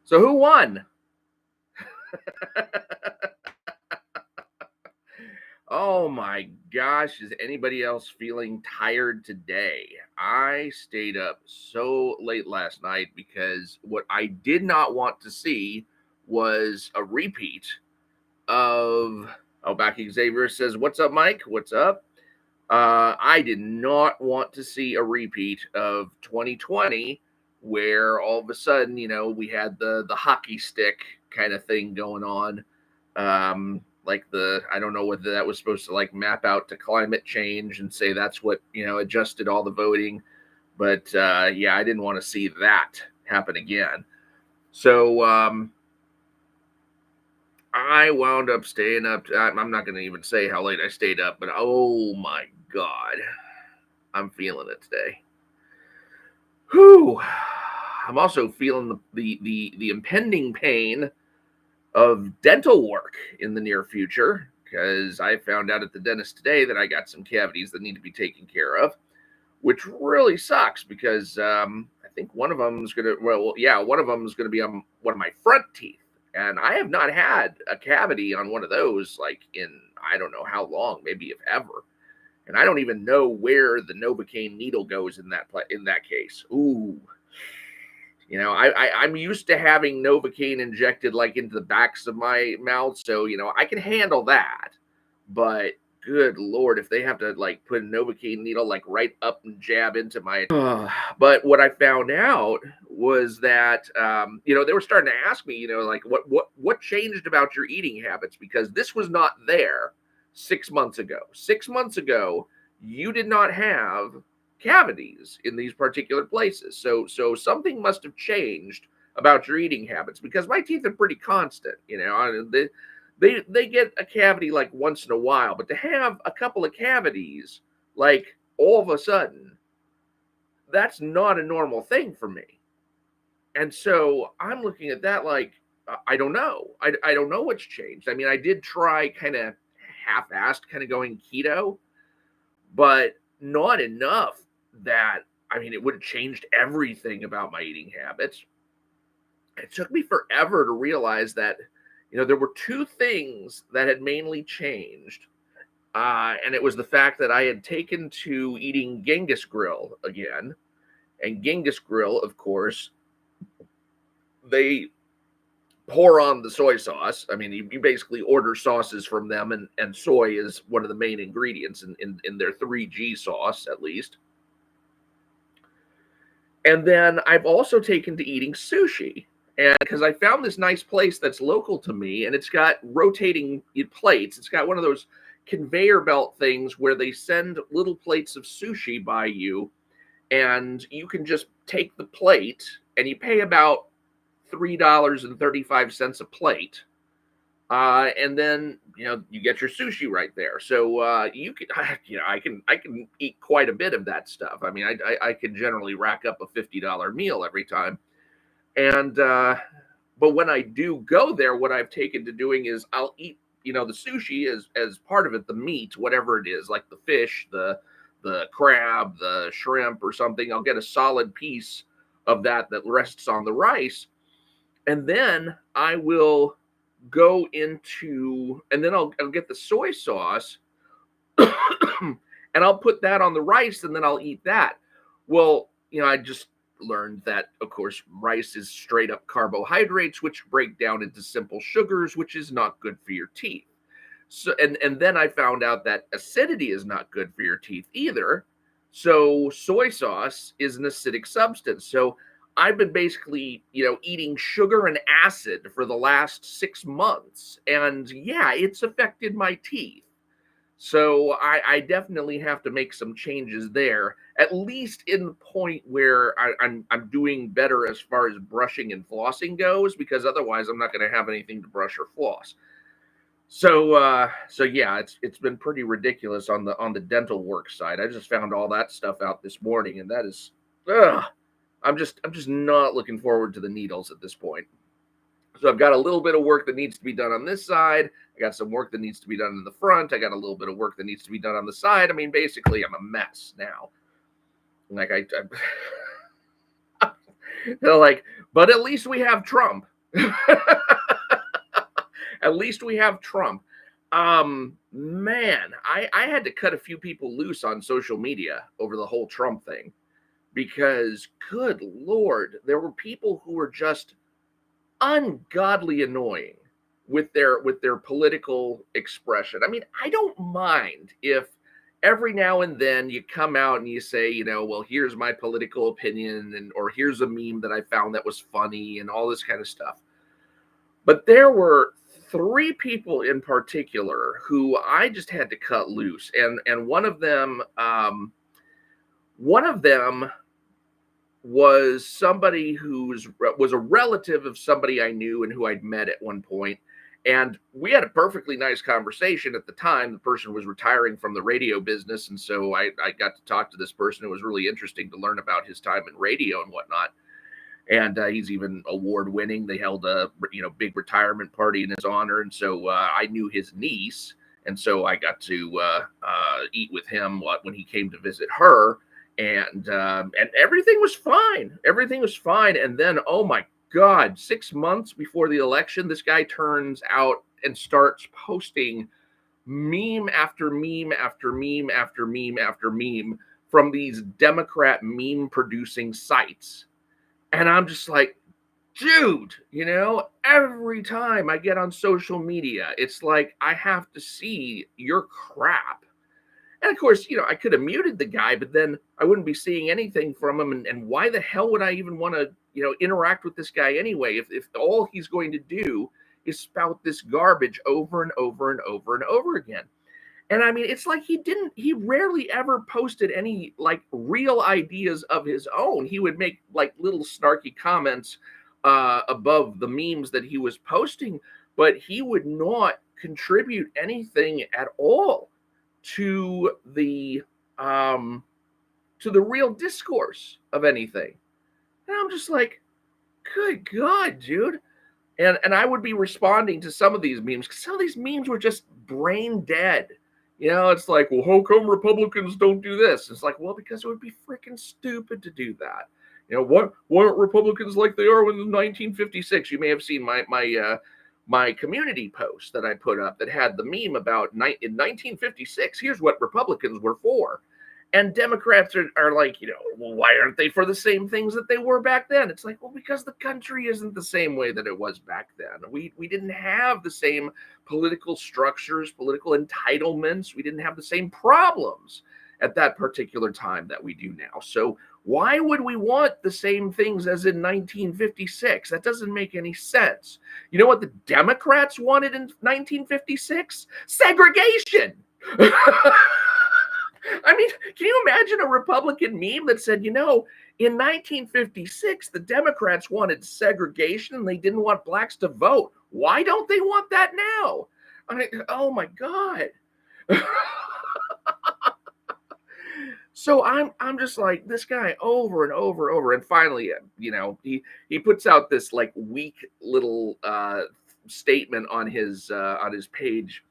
So who won? Oh my gosh, is anybody else feeling tired today? I stayed up so late last night because what I did not want to see was a repeat of. Oh, back Xavier says, "What's up, Mike? What's up?" I did not want to see a repeat of 2020, where all of a sudden, we had the hockey stick kind of thing going on. Like I don't know whether that was supposed to like map out to climate change and say that's what adjusted all the voting, but yeah, I didn't want to see that happen again. So I wound up staying up. I'm not going to even say how late I stayed up, but oh my God, I'm feeling it today. Whew. I'm also feeling the impending pain of dental work in the near future because I found out at the dentist today that I got some cavities that need to be taken care of, which really sucks because I think one of them is going to, one of them is going to be on one of my front teeth. And I have not had a cavity on one of those like in, I don't know how long, maybe if ever. And I don't even know where the Novocaine needle goes in that case. Ooh. I'm used to having Novocaine injected like into the backs of my mouth. So, I can handle that. But good Lord, if they have to like put a Novocaine needle like right up and jab into my. But what I found out was that, they were starting to ask me, like what changed about your eating habits? Because this was not there 6 months ago. 6 months ago, you did not have cavities in these particular places. So something must have changed about your eating habits because my teeth are pretty constant. They get a cavity like once in a while, but to have a couple of cavities like all of a sudden, that's not a normal thing for me. And so I'm looking at that like I don't know. I don't know what's changed. I mean, I did try kind of half-assed kind of going keto, but not enough that, I mean, it would have changed everything about my eating habits. It took me forever to realize that, there were two things that had mainly changed. And it was the fact that I had taken to eating Genghis Grill again. And Genghis Grill, of course, they pour on the soy sauce. I mean, you basically order sauces from them, and soy is one of the main ingredients in their 3G sauce, at least. And then I've also taken to eating sushi. And because I found this nice place that's local to me, and it's got rotating plates. It's got one of those conveyor belt things where they send little plates of sushi by you, and you can just take the plate, and you pay about $3.35 a plate. And then you get your sushi right there. So you can I can eat quite a bit of that stuff. I mean, I can generally rack up a $50 meal every time. And but when I do go there, what I've taken to doing is I'll eat the sushi as part of it, the meat, whatever it is, like the fish, the crab, the shrimp, or something. I'll get a solid piece of that rests on the rice, and then I will go into, and then I'll get the soy sauce and I'll put that on the rice, and then I'll eat that. Well, I just learned that, of course, rice is straight up carbohydrates, which break down into simple sugars, which is not good for your teeth. So, and then I found out that acidity is not good for your teeth either. So soy sauce is an acidic substance. So I've been basically, eating sugar and acid for the last 6 months. And yeah, it's affected my teeth. So I definitely have to make some changes there, at least in the point where I'm doing better as far as brushing and flossing goes, because otherwise I'm not going to have anything to brush or floss. So yeah, it's been pretty ridiculous on the dental work side. I just found all that stuff out this morning, and that is, I'm just not looking forward to the needles at this point. So I've got a little bit of work that needs to be done on this side. I got some work that needs to be done in the front. I got a little bit of work that needs to be done on the side. I mean, basically, I'm a mess now. Like they're like, but at least we have Trump. At least we have Trump. Man, I had to cut a few people loose on social media over the whole Trump thing because, good Lord, there were people who were just ungodly annoying with their political expression. I mean, I don't mind if every now and then you come out and you say, well, here's my political opinion, and or here's a meme that I found that was funny and all this kind of stuff. But there were three people in particular who I just had to cut loose, and one of them was somebody was a relative of somebody I knew and who I'd met at one point. And we had a perfectly nice conversation at the time. The person was retiring from the radio business. And so I got to talk to this person. It was really interesting to learn about his time in radio and whatnot. And he's even award winning. They held a big retirement party in his honor. And so I knew his niece. And so I got to eat with him when he came to visit her. And everything was fine. Everything was fine. And then, oh my God, 6 months before the election, this guy turns out and starts posting meme after meme after meme after meme after meme from these Democrat meme producing sites. And I'm just like, dude, every time I get on social media, it's like I have to see your crap. And of course, I could have muted the guy, but then I wouldn't be seeing anything from him. And why the hell would I even want to, interact with this guy anyway, if all he's going to do is spout this garbage over and over and over and over again. And I mean, it's like he rarely ever posted any like real ideas of his own. He would make like little snarky comments above the memes that he was posting, but he would not contribute anything at all to the real discourse of anything. And I'm just like, good God, dude. And I would be responding to some of these memes because some of these memes were just brain dead. It's like, well, how come Republicans don't do this? It's like, well, because it would be freaking stupid to do that. Why aren't Republicans like they are in 1956? You may have seen my community post that I put up that had the meme about in 1956, here's what Republicans were for. And Democrats are like, well, why aren't they for the same things that they were back then? It's like, well, because the country isn't the same way that it was back then. We didn't have the same political structures, political entitlements. We didn't have the same problems at that particular time that we do now. So why would we want the same things as in 1956? That doesn't make any sense. You know what the Democrats wanted in 1956? Segregation. I mean, can you imagine a Republican meme that said, in 1956, the Democrats wanted segregation and they didn't want blacks to vote. Why don't they want that now? I mean, oh my God. So I'm just like, this guy over and over and over. And finally, he puts out this like weak little statement on his page.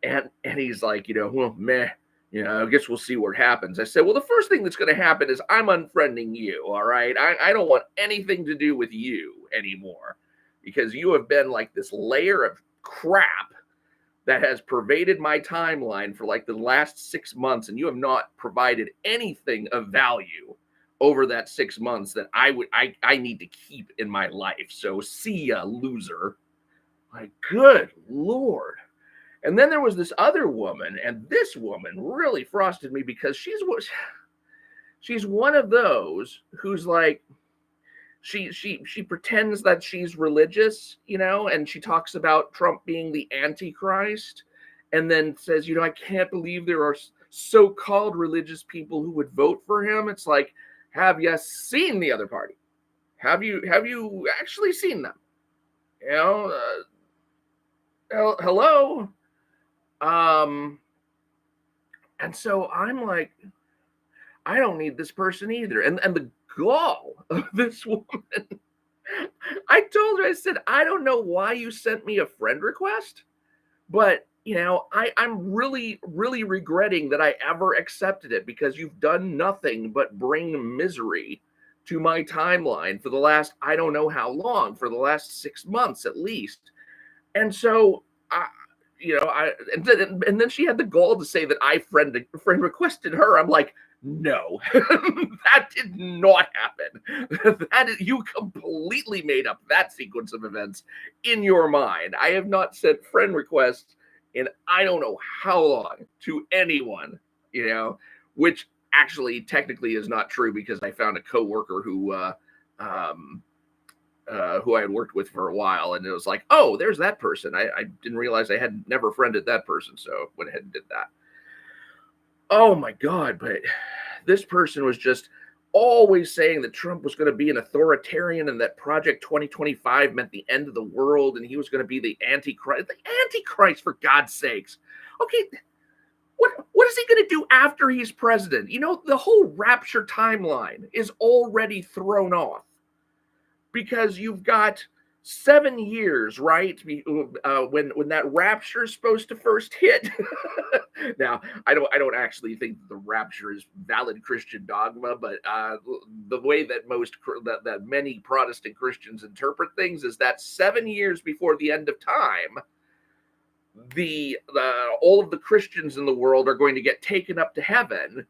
And he's like, well, meh. I guess we'll see what happens. I said, well, the first thing that's going to happen is I'm unfriending you, all right? I don't want anything to do with you anymore because you have been like this layer of crap that has pervaded my timeline for like the last 6 months, and you have not provided anything of value over that 6 months that I need to keep in my life. So see ya, loser. My good Lord. And then there was this other woman, and this woman really frosted me because she's one of those who's like, she pretends that she's religious, and she talks about Trump being the Antichrist, and then says, I can't believe there are so-called religious people who would vote for him. It's like, have you seen the other party? Have you actually seen them? Hello. And so I'm like, I don't need this person either. And the gall of this woman, I told her, I said, I don't know why you sent me a friend request, but I'm really, really regretting that I ever accepted it because you've done nothing but bring misery to my timeline for the last, I don't know how long, for the last 6 months at least. And so, and then she had the gall to say that I friend requested her. I'm like, no, that did not happen. You completely made up that sequence of events in your mind. I have not sent friend requests in I don't know how long to anyone, which actually technically is not true, because I found a coworker who I had worked with for a while, and it was like, oh, there's that person. I didn't realize I had never friended that person, so went ahead and did that. Oh my God, but this person was just always saying that Trump was going to be an authoritarian and that Project 2025 meant the end of the world and he was going to be the Antichrist. The Antichrist, for God's sakes. Okay, what is he going to do after he's president? The whole rapture timeline is already thrown off, because you've got 7 years, right? When that rapture is supposed to first hit. Now, I don't actually think the rapture is valid Christian dogma, but the way that that many Protestant Christians interpret things is that 7 years before the end of time, all of the Christians in the world are going to get taken up to heaven,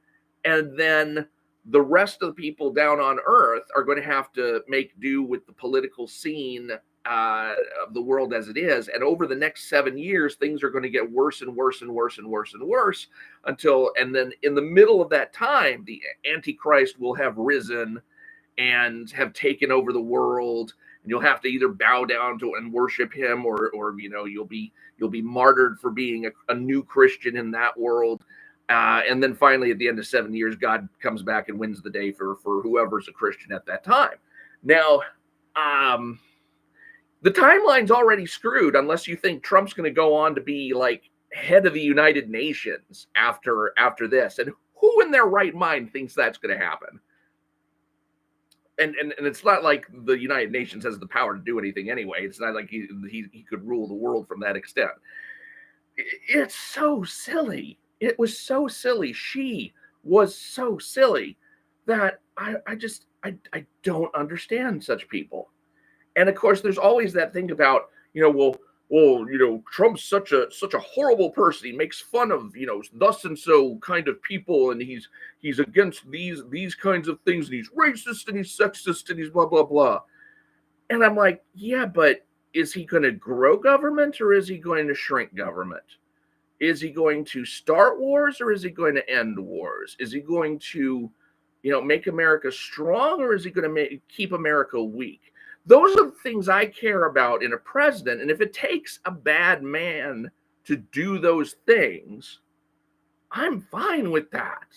and then the rest of the people down on earth are going to have to make do with the political scene of the world as it is. And over the next 7 years, things are going to get worse and worse and worse and worse and worse and then in the middle of that time, the Antichrist will have risen and have taken over the world. And you'll have to either bow down to and worship him, or you'll be martyred for being a new Christian in that world. And then finally, at the end of 7 years, God comes back and wins the day for whoever's a Christian at that time. Now, the timeline's already screwed unless you think Trump's going to go on to be like head of the United Nations after this. And who in their right mind thinks that's going to happen? And it's not like the United Nations has the power to do anything anyway. It's not like he could rule the world from that extent. It's so silly. It was so silly. She was so silly that I don't understand such people. And of course, there's always that thing about, Trump's such a horrible person. He makes fun of, thus and so kind of people, and he's against these kinds of things, and he's racist and he's sexist and he's blah blah blah. And I'm like, yeah, but is he going to grow government or is he going to shrink government? Is he going to start wars or is he going to end wars? Is he going to, make America strong, or is he going to keep America weak? Those are the things I care about in a president. And if it takes a bad man to do those things, I'm fine with that,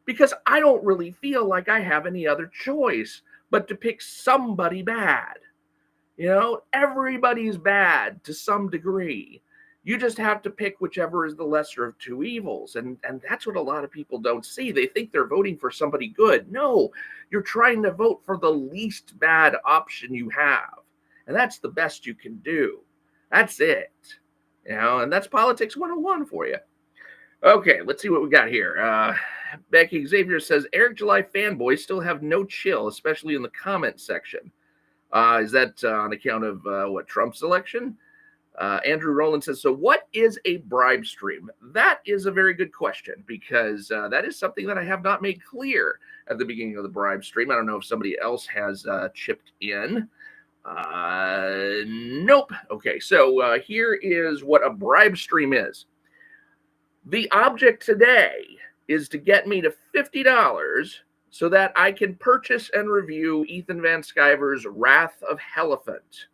because I don't really feel like I have any other choice but to pick somebody bad. Everybody's bad to some degree. You just have to pick whichever is the lesser of two evils. And that's what a lot of people don't see. They think they're voting for somebody good. No, you're trying to vote for the least bad option you have. And that's the best you can do. That's it. And that's Politics 101 for you. Okay, let's see what we got here. Becky Xavier says, Eric July fanboys still have no chill, especially in the comment section. Is that on account of Trump's election? Andrew Rowland says, so what is a bribe stream? That is a very good question, because that is something that I have not made clear at the beginning of the bribe stream. I don't know if somebody else has chipped in. Nope. Okay, so here is what a bribe stream is. The object today is to get me to $50 so that I can purchase and review Ethan Van Sciver's Wrath of Helephant.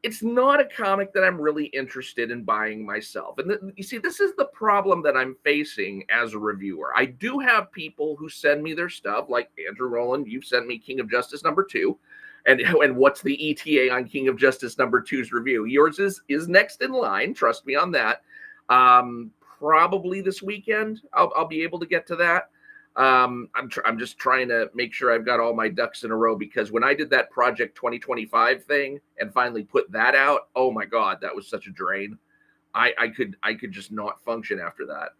It's not a comic that I'm really interested in buying myself. And you see, this is the problem that I'm facing as a reviewer. I do have people who send me their stuff, like Andrew Rowland. You've sent me King of Justice #2. And what's the ETA on King of Justice #2's review? Yours is next in line. Trust me on that. Probably this weekend, I'll be able to get to that. I'm just trying to make sure I've got all my ducks in a row, because when I did that Project 2025 thing and finally put that out, oh my God, that was such a drain. I could just not function after that.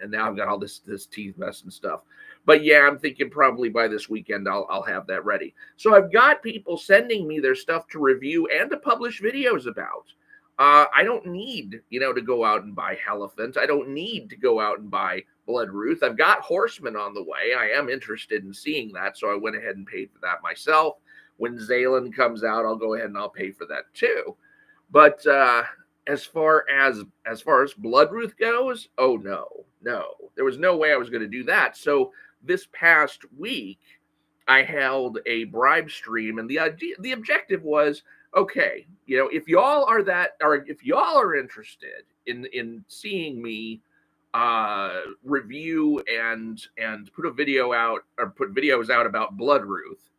and now I've got all this teeth mess and stuff. But yeah, I'm thinking probably by this weekend I'll have that ready. So I've got people sending me their stuff to review and to publish videos about. I don't need, to go out and buy Elephant. I don't need to go out and buy Bloodruth. I've got Horseman on the way. I am interested in seeing that, so I went ahead and paid for that myself. When Zalen comes out, I'll go ahead and I'll pay for that too. But as far as Bloodruth goes, oh no, there was no way I was going to do that. So this past week, I held a bribe stream, and the objective was, okay, if y'all are interested in seeing me review and put a video out or put videos out about Bloodruth,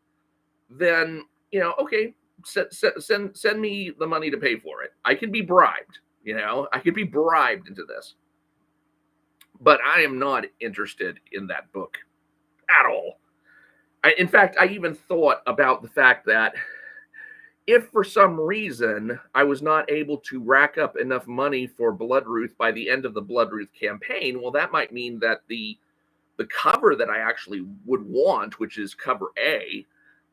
then okay, send me the money to pay for it. I can be bribed, I can be bribed into this. But I am not interested in that book at all. In fact, I even thought about the fact that if for some reason I was not able to rack up enough money for Bloodruth by the end of the Bloodruth campaign, well, that might mean that the cover that I actually would want, which is cover A,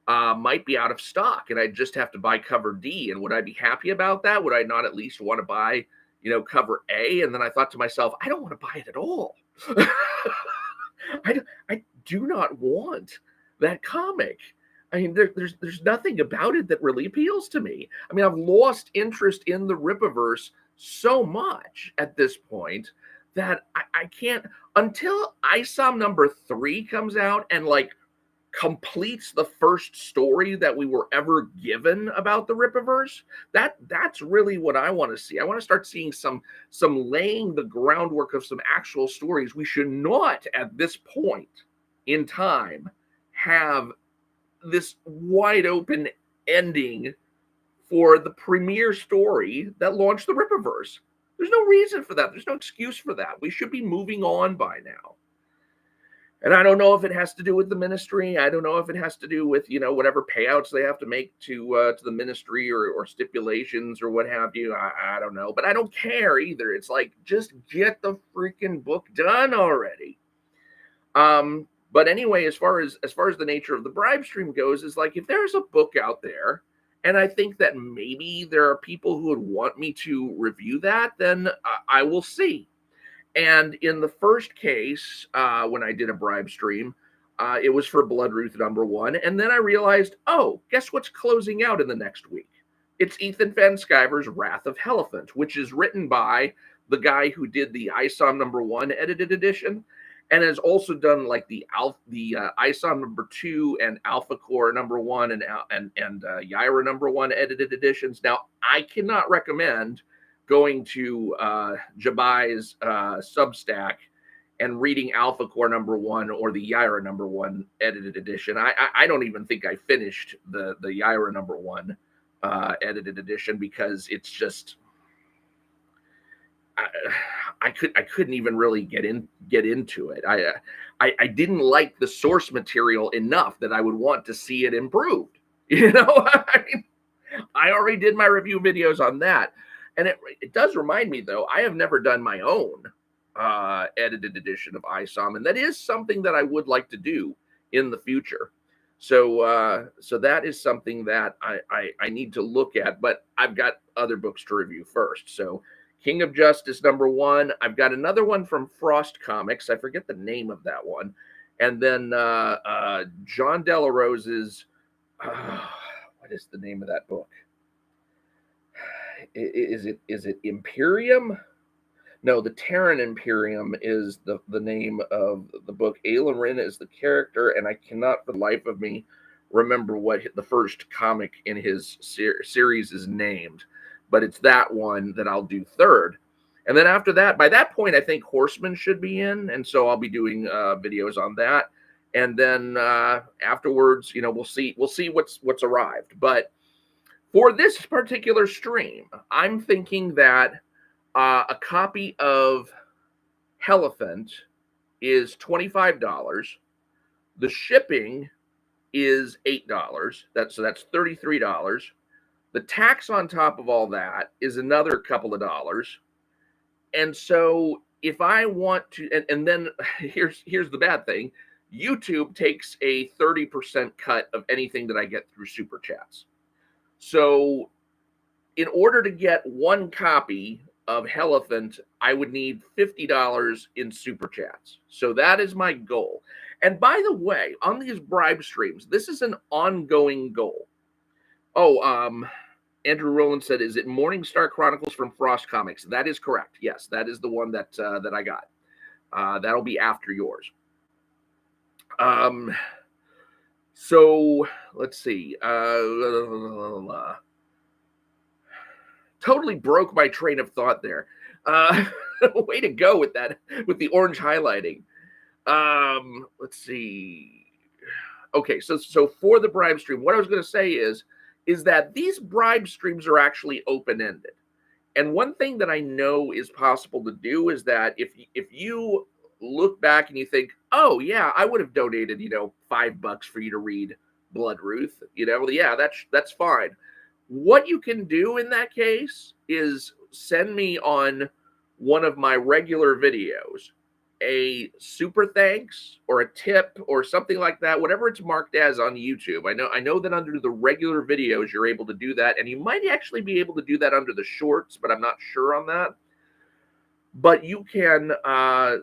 might be out of stock, and I'd just have to buy cover D. And would I be happy about that? Would I not at least want to buy, cover A? And then I thought to myself, I don't want to buy it at all. I do not want that comic. I mean, there's nothing about it that really appeals to me. I mean, I've lost interest in the Rippaverse so much at this point that I can't, until ISOM number 3 comes out and completes the first story that we were ever given about the Rippaverse. That's really what I want to see. I want to start seeing some laying the groundwork of some actual stories. We should not at this point in time have this wide open ending for the premiere story that launched the Rippaverse. There's no reason for that. There's no excuse for that. We should be moving on by now. And I don't know if it has to do with the ministry. I don't know if it has to do with, whatever payouts they have to make to the ministry or stipulations or what have you. I don't know. But I don't care either. It's like, just get the freaking book done already. But anyway, as far as the nature of the bribe stream goes, is like, if there's a book out there, and I think that maybe there are people who would want me to review that, then I will see. And in the first case, when I did a bribe stream, it was for Bloodruth #1. And then I realized, oh, guess what's closing out in the next week? It's Ethan Van Sciver's Wrath of Elephant, which is written by the guy who did the ISOM #1 edited edition, and has also done the ISOM #2 and Alpha Core #1 and Yaira #1 edited editions. Now, I cannot recommend going to Jabai's Substack and reading Alpha Core #1 or the Yaira #1 edited edition. I don't even think I finished the Yaira #1 edited edition, because it's just I couldn't even really get into it. I didn't like the source material enough that I would want to see it improved. I mean, I already did my review videos on that. And it does remind me, though, I have never done my own edited edition of ISOM, and that is something that I would like to do in the future. So that is something that I need to look at, but I've got other books to review first. So King of Justice #1. I've got another one from Frost Comics. I forget the name of that one. And then John Delarose's, what is the name of that book? Is it Imperium? No, the Terran Imperium is the name of the book. Ayla Rin is the character, and I cannot for the life of me remember what the first comic in his series is named. But it's that one that I'll do third. And then after that, by that point, I think Horseman should be in, and so I'll be doing videos on that. And then afterwards, we'll see what's arrived. But for this particular stream, I'm thinking that a copy of Elephant is $25. The shipping is $8. That's $33. The tax on top of all that is another couple of dollars. And so if I want to, and then here's the bad thing. YouTube takes a 30% cut of anything that I get through super chats. So in order to get one copy of Elephant, I would need $50 in super chats. So that is my goal. And by the way, on these bribe streams, this is an ongoing goal. Oh, Andrew Rowland said, "Is it Morningstar Chronicles from Frost Comics?" That is correct. Yes, that is the one that that I got. That'll be after yours. So let's see. Totally broke my train of thought there. Way to go with that, with the orange highlighting. Let's see. Okay, so for the bribe stream, what I was going to say is that these bribe streams are actually open-ended. And one thing that I know is possible to do is that if you look back and you think, oh yeah, I would have donated, $5 for you to read Blood Ruth, yeah, that's fine. What you can do in that case is send me on one of my regular videos a super thanks or a tip or something like that, whatever it's marked as on YouTube. I know that under the regular videos you're able to do that, and you might actually be able to do that under the shorts, but I'm not sure on that. But you can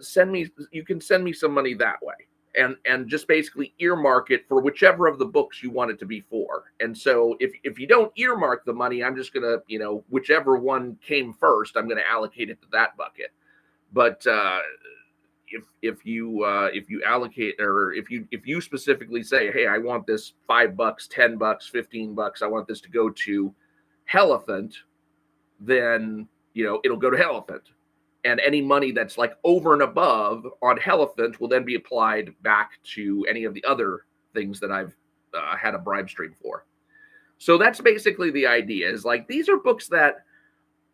send me some money that way, and just basically earmark it for whichever of the books you want it to be for. And so if you don't earmark the money, I'm just gonna, whichever one came first, I'm gonna allocate it to that bucket. But if you allocate, or if you specifically say, hey, I want this $5, $10, $15, I want this to go to Elephant, then it'll go to Elephant. And any money that's like over and above on Elephant will then be applied back to any of the other things that I've had a bribe stream for. So that's basically the idea, is like, these are books that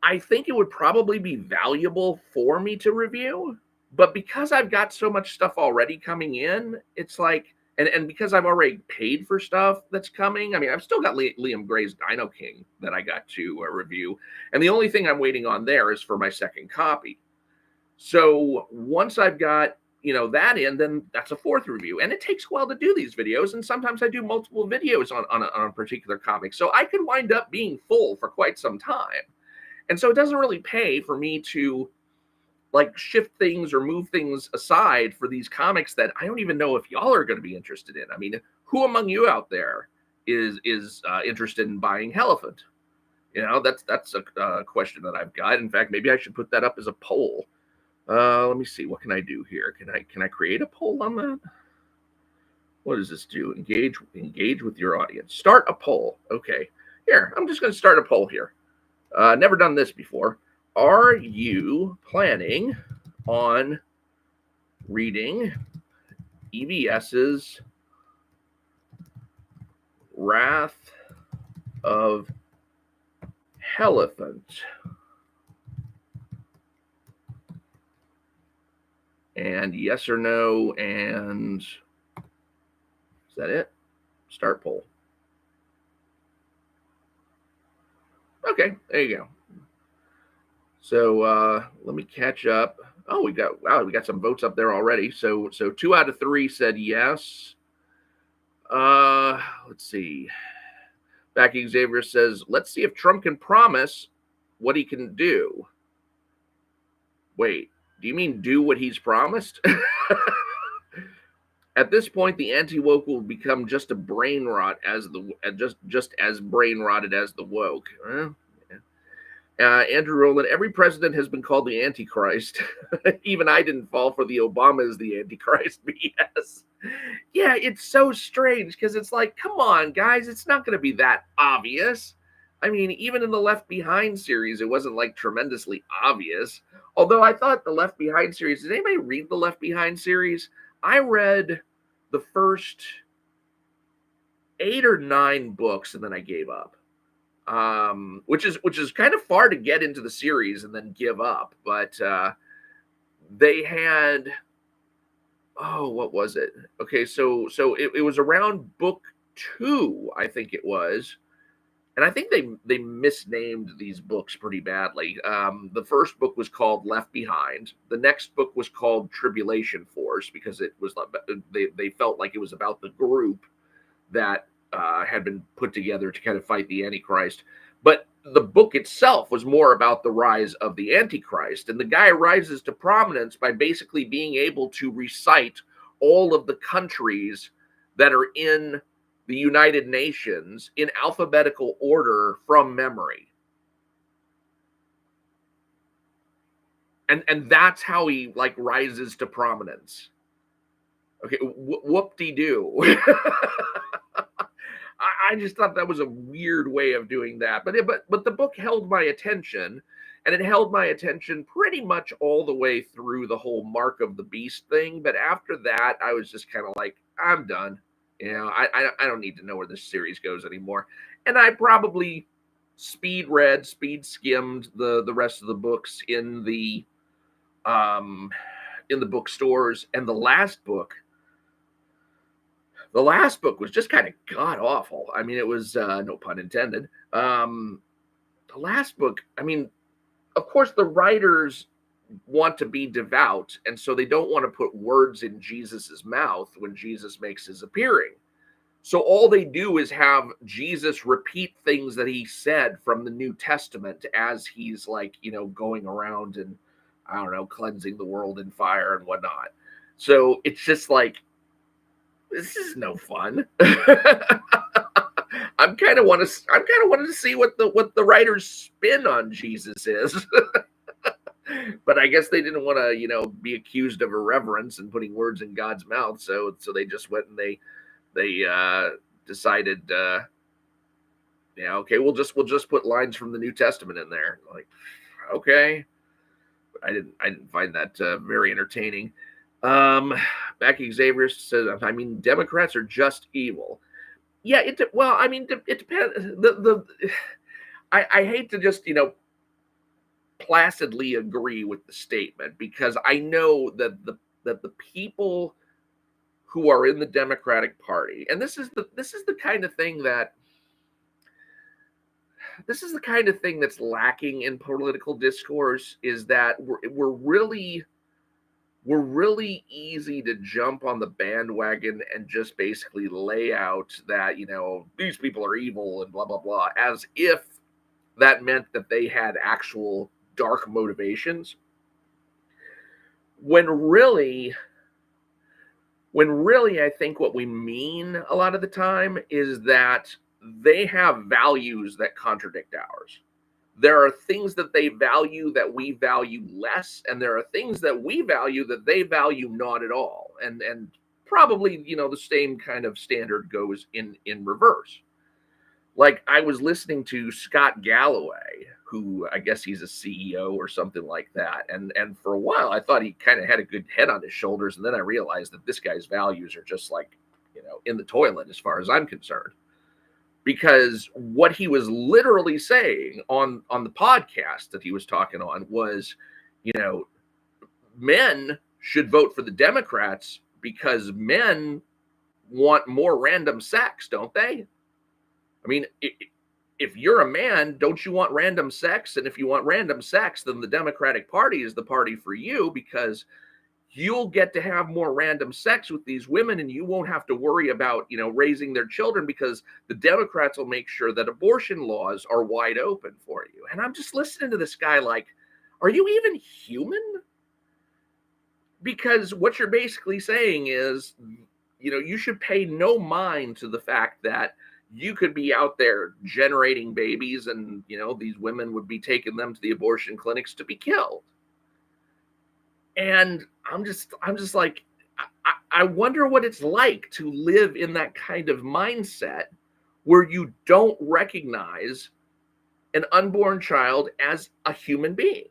I think it would probably be valuable for me to review, but because I've got so much stuff already coming in, it's like, and because I've already paid for stuff that's coming, I mean, I've still got Liam Gray's Dino King that I got to review, and the only thing I'm waiting on there is for my second copy. So once I've got that in, then that's a fourth review, and it takes a while to do these videos, and sometimes I do multiple videos on a particular comic, so I could wind up being full for quite some time. And so it doesn't really pay for me to like shift things or move things aside for these comics that I don't even know if y'all are going to be interested in. I mean, who among you out there is interested in buying Elephant? That's a question that I've got. In fact, maybe I should put that up as a poll. Let me see. What can I do here? Can I create a poll on that? What does this do? Engage with your audience. Start a poll. Okay. Here, I'm just going to start a poll here. Never done this before. Are you planning on reading EVS's Wrath of Elephant? And yes or no, and is that it? Start poll. Okay, there you go. So let me catch up. Oh, we got some votes up there already. So 2 out of 3 said yes. Let's see. Becky Xavier says, let's see if Trump can promise what he can do. Wait, do you mean do what he's promised? At this point, the anti-woke will become just a brain rot as just as brain rotted as the woke. Andrew Rowland, every president has been called the Antichrist. Even I didn't fall for the Obama is the Antichrist BS. Yeah, it's so strange because it's like, come on, guys, it's not going to be that obvious. I mean, even in the Left Behind series, it wasn't like tremendously obvious. Although I thought the Left Behind series, did anybody read the Left Behind series? I read the first 8 or 9 books and then I gave up. Which is kind of far to get into the series and then give up. But they had, what was it? Okay, so it was around book 2, I think it was, and I think they misnamed these books pretty badly. The first book was called Left Behind. The next book was called Tribulation Force, because it was they felt like it was about the group that had been put together to kind of fight the Antichrist. But the book itself was more about the rise of the Antichrist, and the guy rises to prominence by basically being able to recite all of the countries that are in the United Nations in alphabetical order from memory. And that's how he like rises to prominence. Okay, whoop-de-doo. I just thought that was a weird way of doing that. But the book held my attention, and it held my attention pretty much all the way through the whole Mark of the Beast thing. But after that, I was just kind of like, I'm done. You know, I don't need to know where this series goes anymore. And I probably speed skimmed the rest of the books in the bookstores. And the last book was just kind of god awful. I mean, it was no pun intended. The last book, I mean, of course the writers want to be devout, and so they don't want to put words in Jesus's mouth when Jesus makes his appearing. So all they do is have Jesus repeat things that he said from the New Testament as he's like, you know, going around and, I don't know, cleansing the world in fire and whatnot. So it's just like, this is no fun. I'm kind of wanting to see what the writer's spin on Jesus is. But I guess they didn't want to, you know, be accused of irreverence and putting words in God's mouth. So they just went and they decided, yeah, okay, we'll just put lines from the New Testament in there. Like, okay, I didn't find that very entertaining. Becky Xavier says, I mean, Democrats are just evil. Yeah, it depends. I hate to just, you know, placidly agree with the statement, because I know that the people who are in the Democratic Party, and this is the kind of thing that's lacking in political discourse, is that we're really easy to jump on the bandwagon and just basically lay out that, you know, these people are evil and blah blah blah, as if that meant that they had actual dark motivations, when really I think what we mean a lot of the time is that they have values that contradict ours. There are things that they value that we value less, and there are things that we value that they value not at all. And probably, you know, the same kind of standard goes in reverse. Like, I was listening to Scott Galloway, who I guess he's a CEO or something like that. And for a while, I thought he kind of had a good head on his shoulders. And then I realized that this guy's values are just like, you know, in the toilet as far as I'm concerned. Because what he was literally saying on the podcast that he was talking on was, you know, men should vote for the Democrats because men want more random sex, don't they? I mean, if you're a man, don't you want random sex? And if you want random sex, then the Democratic Party is the party for you, because you'll get to have more random sex with these women, and you won't have to worry about, you know, raising their children, because the Democrats will make sure that abortion laws are wide open for you. And I'm just listening to this guy like, are you even human? Because what you're basically saying is, you know, you should pay no mind to the fact that you could be out there generating babies, and, you know, these women would be taking them to the abortion clinics to be killed. And I'm just like, I wonder what it's like to live in that kind of mindset where you don't recognize an unborn child as a human being.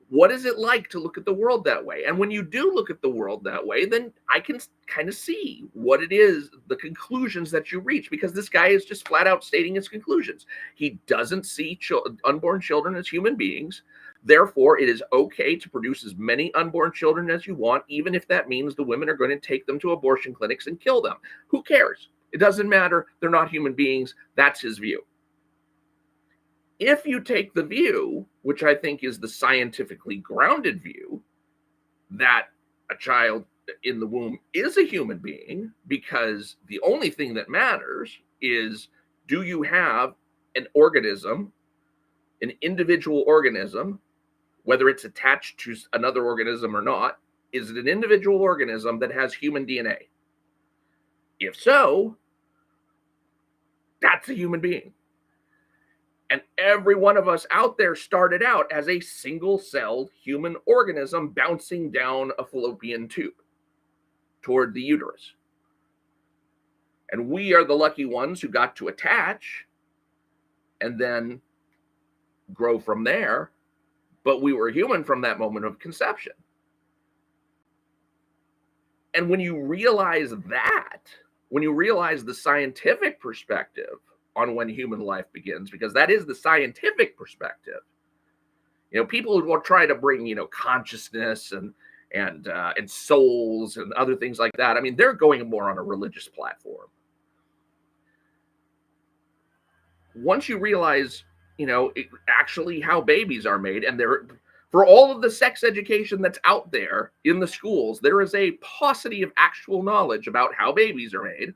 What is it like to look at the world that way? And when you do look at the world that way, then I can kind of see what it is, the conclusions that you reach, because this guy is just flat out stating his conclusions. He doesn't see unborn children as human beings. Therefore, it is okay to produce as many unborn children as you want, even if that means the women are going to take them to abortion clinics and kill them. Who cares? It doesn't matter. They're not human beings. That's his view. If you take the view, which I think is the scientifically grounded view, that a child in the womb is a human being, because the only thing that matters is, do you have an organism, an individual organism, whether it's attached to another organism or not? Is it an individual organism that has human DNA? If so, that's a human being. And every one of us out there started out as a single-celled human organism bouncing down a fallopian tube toward the uterus. And we are the lucky ones who got to attach and then grow from there. But we were human from that moment of conception. And when you realize that, when you realize the scientific perspective on when human life begins, because that is the scientific perspective. People will try to bring, consciousness and souls and other things like that. I mean, they're going more on a religious platform. Once you realize, actually how babies are made, and for all of the sex education that's out there in the schools, there is a paucity of actual knowledge about how babies are made.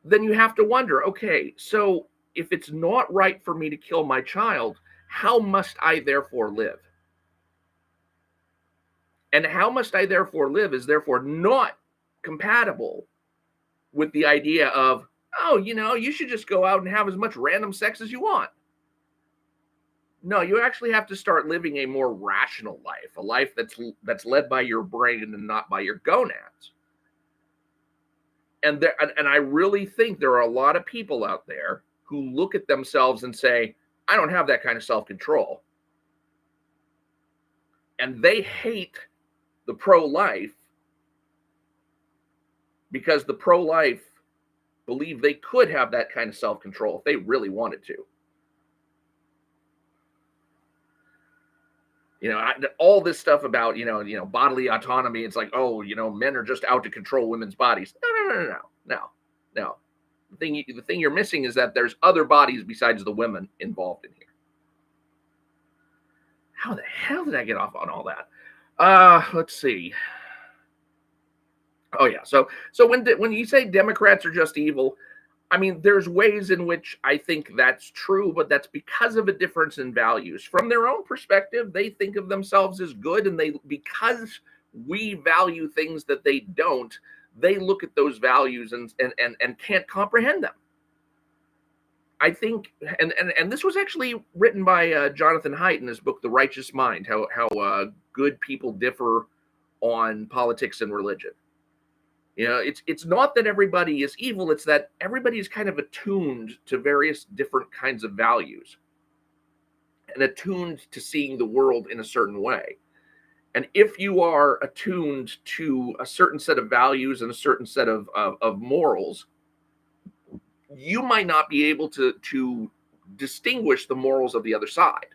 Then you have to wonder, okay, so if it's not right for me to kill my child, how must I therefore live? And how must I therefore live is therefore not compatible with the idea of, oh, you should just go out and have as much random sex as you want. No, you actually have to start living a more rational life, a life that's led by your brain and not by your gonads. And I really think there are a lot of people out there who look at themselves and say, I don't have that kind of self-control. And they hate the pro-life because the pro-life believe they could have that kind of self-control if they really wanted to. All this stuff about, bodily autonomy, it's like, oh, men are just out to control women's bodies. No. The thing you're missing is that there's other bodies besides the women involved in here. How the hell did I get off on all that? Let's see. Oh yeah. So when you say Democrats are just evil, I mean, there's ways in which I think that's true, but that's because of a difference in values. From their own perspective, they think of themselves as good, and because we value things that they don't, they look at those values and can't comprehend them. I think, and this was actually written by Jonathan Haidt in his book, The Righteous Mind, how good people differ on politics and religion. It's not that everybody is evil, it's that everybody is kind of attuned to various different kinds of values and attuned to seeing the world in a certain way. And if you are attuned to a certain set of values and a certain set of morals, you might not be able to distinguish the morals of the other side.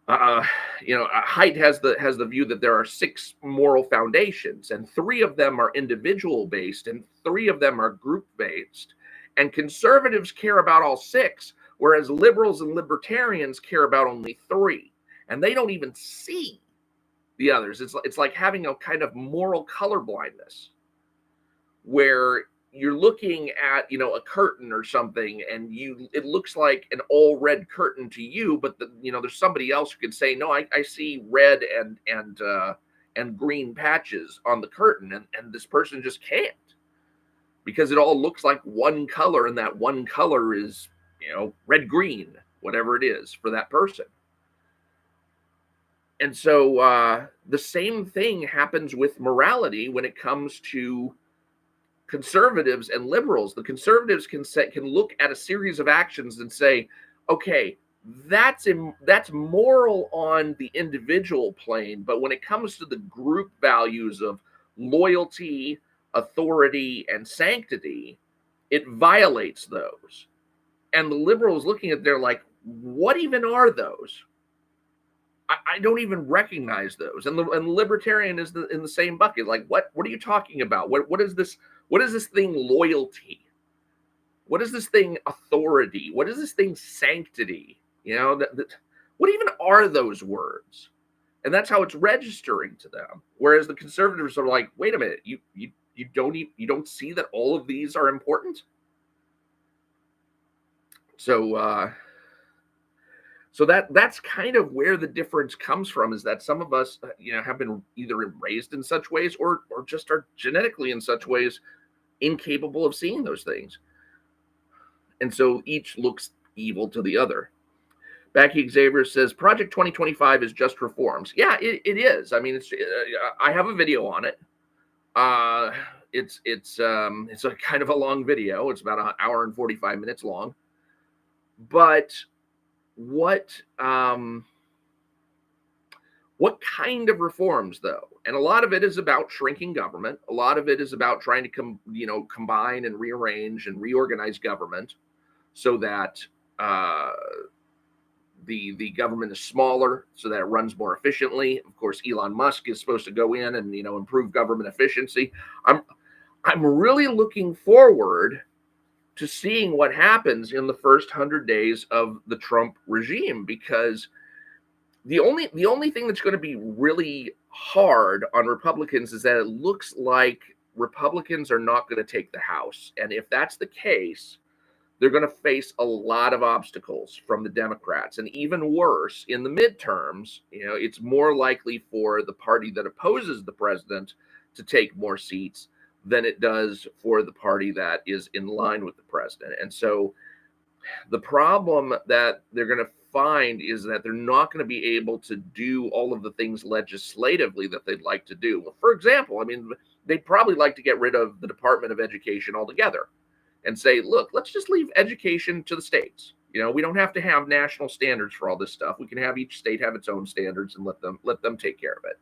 Haidt has the view that there are 6 moral foundations, and 3 of them are individual based and 3 of them are group based. And conservatives care about all 6, whereas liberals and libertarians care about only 3, and they don't even see the others. It's like having a kind of moral color blindness, where you're looking at, a curtain or something, and it looks like an all red curtain to you, but there's somebody else who can say, no, I see red and green patches on the curtain, and this person just can't, because it all looks like one color, and that one color is, red, green, whatever it is for that person. And so the same thing happens with morality when it comes to conservatives and liberals. The conservatives can look at a series of actions and say, okay, that's moral on the individual plane, but when it comes to the group values of loyalty, authority, and sanctity, it violates those. And the liberals looking at, they're like, what even are those? I don't even recognize those. And the libertarian is in the same bucket. Like, what are you talking about? What is this thing, loyalty? What is this thing authority? What is this thing sanctity? What even are those words? And that's how it's registering to them. Whereas the conservatives are like, wait a minute, you don't see that all of these are important. So that's kind of where the difference comes from, is that some of us, have been either raised in such ways or just are genetically in such ways incapable of seeing those things. And so each looks evil to the other. Becky Xavier says Project 2025 is just reforms. Yeah, it is. I mean, I have a video on it. It's a kind of a long video. It's about an hour and 45 minutes long. But what kind of reforms, though? And a lot of it is about shrinking government. A lot of it is about trying to combine and rearrange and reorganize government so that the government is smaller, so that it runs more efficiently. Of course, Elon Musk is supposed to go in and improve government efficiency. I'm really looking forward to seeing what happens in the first 100 days of the Trump regime, because the only thing that's going to be really hard on Republicans is that it looks like Republicans are not going to take the House. And if that's the case, they're going to face a lot of obstacles from the Democrats. And even worse, in the midterms, it's more likely for the party that opposes the president to take more seats than it does for the party that is in line with the president. And so the problem that they're going to find is that they're not going to be able to do all of the things legislatively that they'd like to do. Well, for example, they'd probably like to get rid of the Department of Education altogether and say, look, let's just leave education to the states. We don't have to have national standards for all this stuff. We can have each state have its own standards and let them take care of it.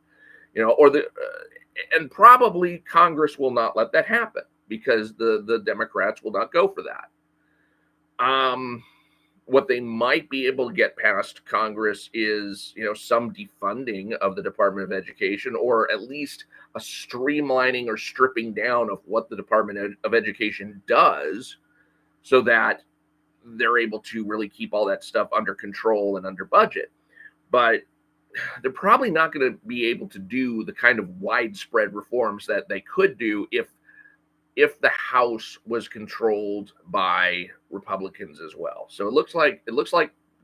And probably Congress will not let that happen because the Democrats will not go for that. What they might be able to get past Congress is, some defunding of the Department of Education, or at least a streamlining or stripping down of what the Department of Education does, so that they're able to really keep all that stuff under control and under budget. But they're probably not going to be able to do the kind of widespread reforms that they could do if the House was controlled by Republicans as well. So it looks like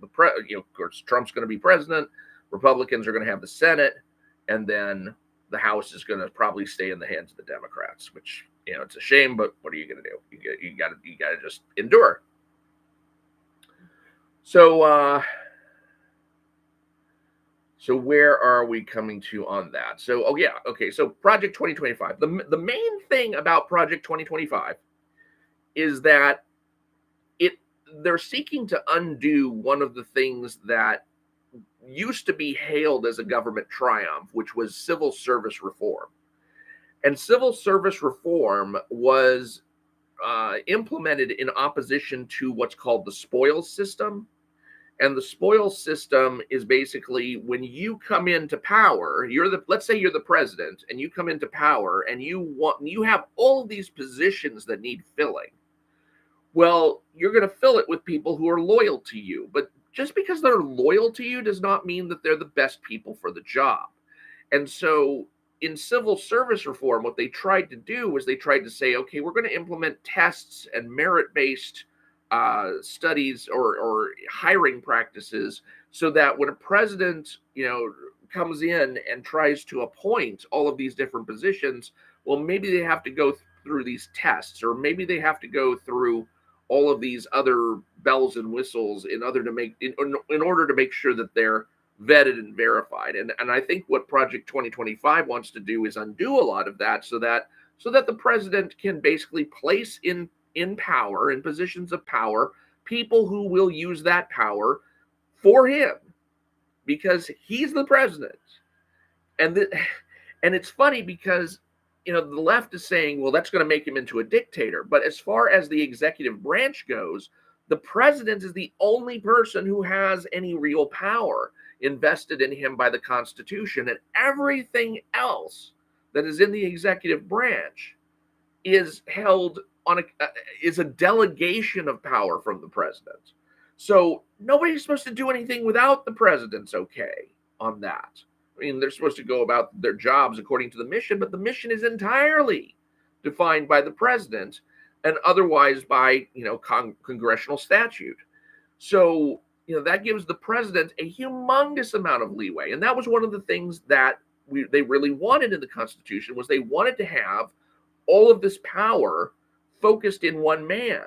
of course, Trump's going to be president. Republicans are going to have the Senate, and then the House is going to probably stay in the hands of the Democrats, which, it's a shame, but what are you going to do? You got to just endure. So where are we coming to on that? So, So Project 2025. The main thing about Project 2025 is that they're seeking to undo one of the things that used to be hailed as a government triumph, which was civil service reform. And civil service reform was implemented in opposition to what's called the spoils system. And the spoils system is basically when you come into power, let's say you're the president and you come into power and you have all of these positions that need filling. Well, you're going to fill it with people who are loyal to you. But just because they're loyal to you does not mean that they're the best people for the job. And so in civil service reform, what they tried to do was they tried to say, okay, we're going to implement tests and merit-based studies or hiring practices, so that when a president, comes in and tries to appoint all of these different positions, well, maybe they have to go through these tests, or maybe they have to go through all of these other bells and whistles in order to make sure that they're vetted and verified. And I think what Project 2025 wants to do is undo a lot of that, so that the president can basically place in power, in positions of power, people who will use that power for him, because he's the president. And it's funny because the left is saying, well, that's going to make him into a dictator. But as far as the executive branch goes, the president is the only person who has any real power invested in him by the Constitution, and everything else that is in the executive branch is held is a delegation of power from the president. So nobody's supposed to do anything without the president's okay on that. I mean, they're supposed to go about their jobs according to the mission, but the mission is entirely defined by the president and otherwise by, congressional statute. So, that gives the president a humongous amount of leeway. And that was one of the things that they really wanted in the Constitution, was they wanted to have all of this power focused in one man,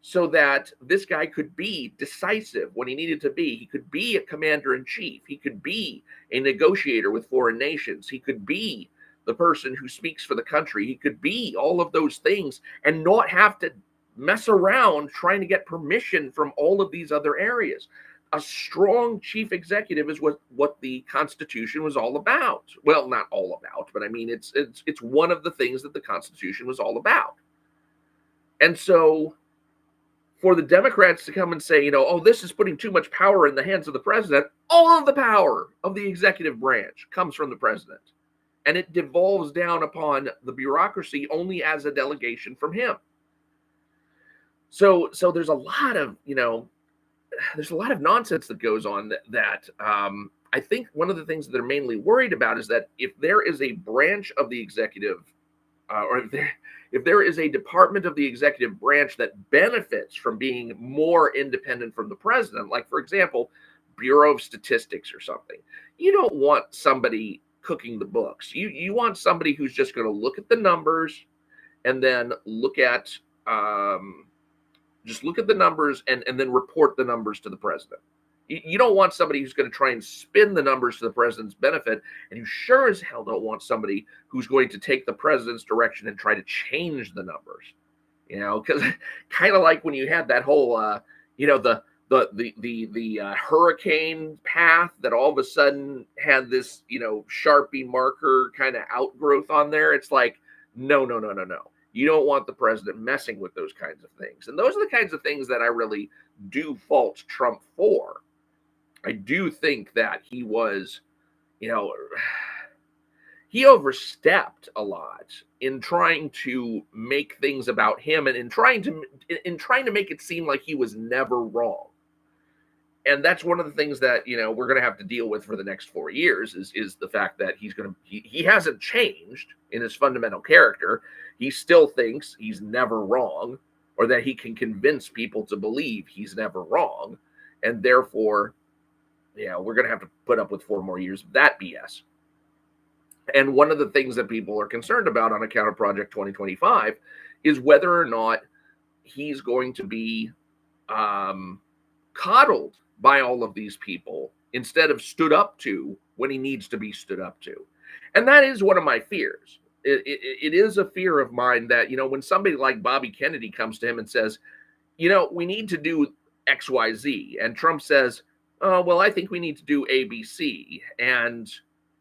so that this guy could be decisive when he needed to be. He could be a commander in chief. He could be a negotiator with foreign nations. He could be the person who speaks for the country. He could be all of those things and not have to mess around trying to get permission from all of these other areas. A strong chief executive is what the Constitution was all about. Well, not all about, but I mean, it's one of the things that the Constitution was all about. And so for the Democrats to come and say, oh, this is putting too much power in the hands of the president, all of the power of the executive branch comes from the president. And it devolves down upon the bureaucracy only as a delegation from him. So there's a lot of, nonsense that goes on that I think one of the things that they're mainly worried about is that if there is a branch of the executive, or if there is a department of the executive branch that benefits from being more independent from the president, like, for example, Bureau of Statistics or something, you don't want somebody cooking the books. You want somebody who's just going to look at the numbers and then look at the numbers and then report the numbers to the president. You don't want somebody who's going to try and spin the numbers to the president's benefit, and you sure as hell don't want somebody who's going to take the president's direction and try to change the numbers. Because kind of like when you had that whole, the hurricane path that all of a sudden had this, Sharpie marker kind of outgrowth on there. It's like, no. You don't want the president messing with those kinds of things. And those are the kinds of things that I really do fault Trump for. I do think that he was, he overstepped a lot in trying to make things about him and in trying to make it seem like he was never wrong. And that's one of the things that, we're going to have to deal with for the next 4 years is the fact that he hasn't changed in his fundamental character. He still thinks he's never wrong, or that he can convince people to believe he's never wrong. And therefore, we're going to have to put up with 4 more years of that BS. And one of the things that people are concerned about on account of Project 2025 is whether or not he's going to be coddled by all of these people instead of stood up to when he needs to be stood up to. And that is one of my fears. It is a fear of mine that, when somebody like Bobby Kennedy comes to him and says, we need to do X, Y, Z. And Trump says, oh, well, I think we need to do A, B, C. And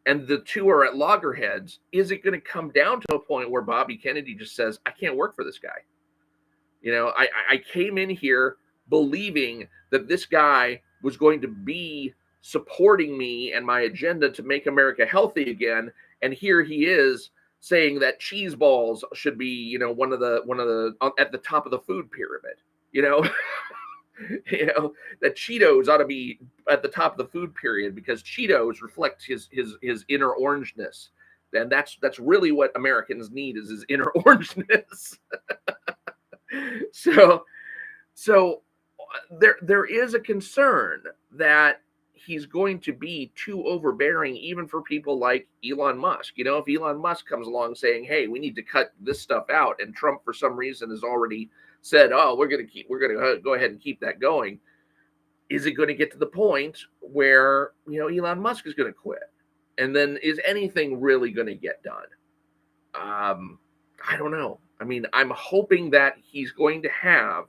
the two are at loggerheads. Is it going to come down to a point where Bobby Kennedy just says, I can't work for this guy? I came in here believing that this guy was going to be supporting me and my agenda to make America healthy again. And here he is saying that cheese balls should be, one of the at the top of the food pyramid, that Cheetos ought to be at the top of the food pyramid because Cheetos reflect his inner orangeness. And that's really what Americans need is his inner orangeness. So there is a concern that he's going to be too overbearing, even for people like Elon Musk. If Elon Musk comes along saying, hey, we need to cut this stuff out, and Trump, for some reason, has already said, oh, we're going to go ahead and keep that going. Is it going to get to the point where, Elon Musk is going to quit? And then is anything really going to get done? I don't know. I mean, I'm hoping that he's going to have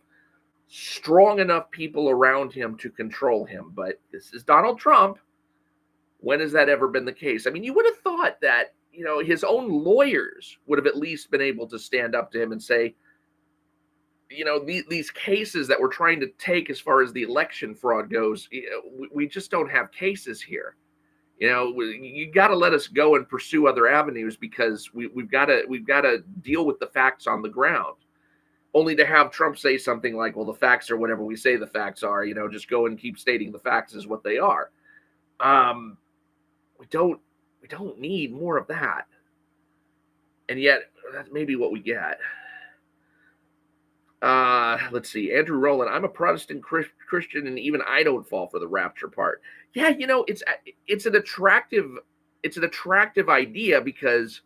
strong enough people around him to control him. But this is Donald Trump. When has that ever been the case? I mean, you would have thought that, his own lawyers would have at least been able to stand up to him and say, these cases that we're trying to take as far as the election fraud goes, we just don't have cases here. You got to let us go and pursue other avenues because we've got to deal with the facts on the ground. only to have Trump say something like, well, the facts are whatever we say the facts are, just go and keep stating the facts is what they are. We don't need more of that. And yet that's maybe what we get. Let's see. Andrew Rowland, I'm a Protestant Christian, and even I don't fall for the rapture part. Yeah, it's an attractive idea, because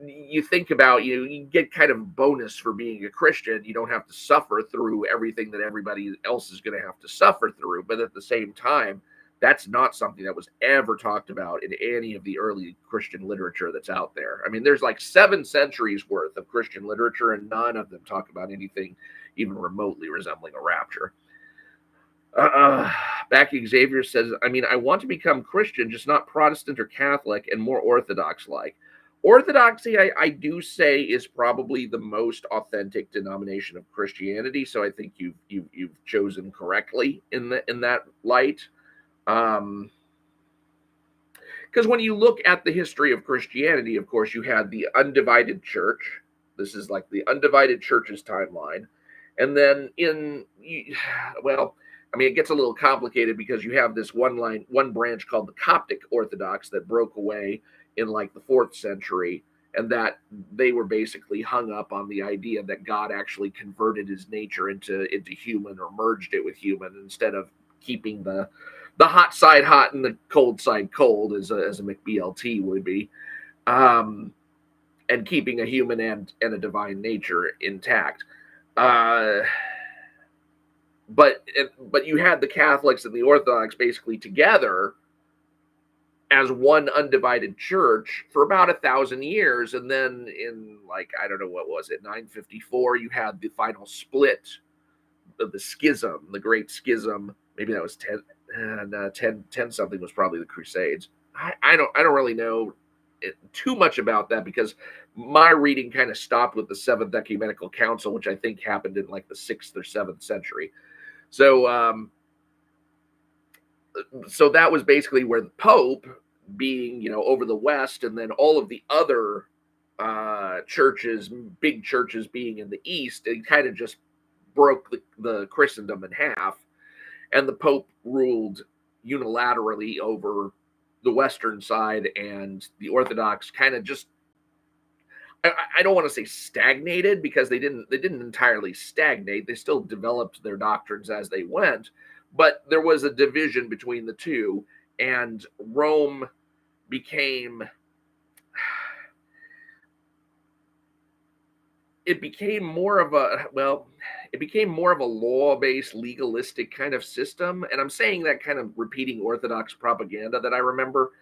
you think about, you get kind of bonus for being a Christian. You don't have to suffer through everything that everybody else is going to have to suffer through. But at the same time, that's not something that was ever talked about in any of the early Christian literature that's out there. I mean, there's like 7 centuries worth of Christian literature, and none of them talk about anything even remotely resembling a rapture. Backy Xavier says, I mean, I want to become Christian, just not Protestant or Catholic, and more Orthodox-like. Orthodoxy, I do say, is probably the most authentic denomination of Christianity. So I think you've chosen correctly in that light. Because when you look at the history of Christianity, of course, you had the undivided church. This is like the undivided church's timeline. And then it gets a little complicated, because you have this one branch called the Coptic Orthodox that broke away in like the 4th century, and that they were basically hung up on the idea that God actually converted his nature into human, or merged it with human, instead of keeping the hot side hot and the cold side cold, as a McBLT would be, and keeping a human and a divine nature intact. But you had the Catholics and the Orthodox basically together as one undivided church for about 1,000 years. And then in, like, I don't know, what was it, 954, you had the final split of the schism, the Great Schism. Maybe that was 10 something was probably the Crusades. I don't really know too much about that, because my reading kind of stopped with the 7th Ecumenical Council, which I think happened in like the 6th or 7th century. So so that was basically where the Pope, being, over the West, and then all of the other churches, big churches, being in the East, it kind of just broke the Christendom in half, and the Pope ruled unilaterally over the Western side, and the Orthodox kind of just, I don't want to say stagnated, because they didn't entirely stagnate. They still developed their doctrines as they went, but there was a division between the two, and Rome became more of a law-based, legalistic kind of system. And I'm saying that kind of repeating Orthodox propaganda that I remember,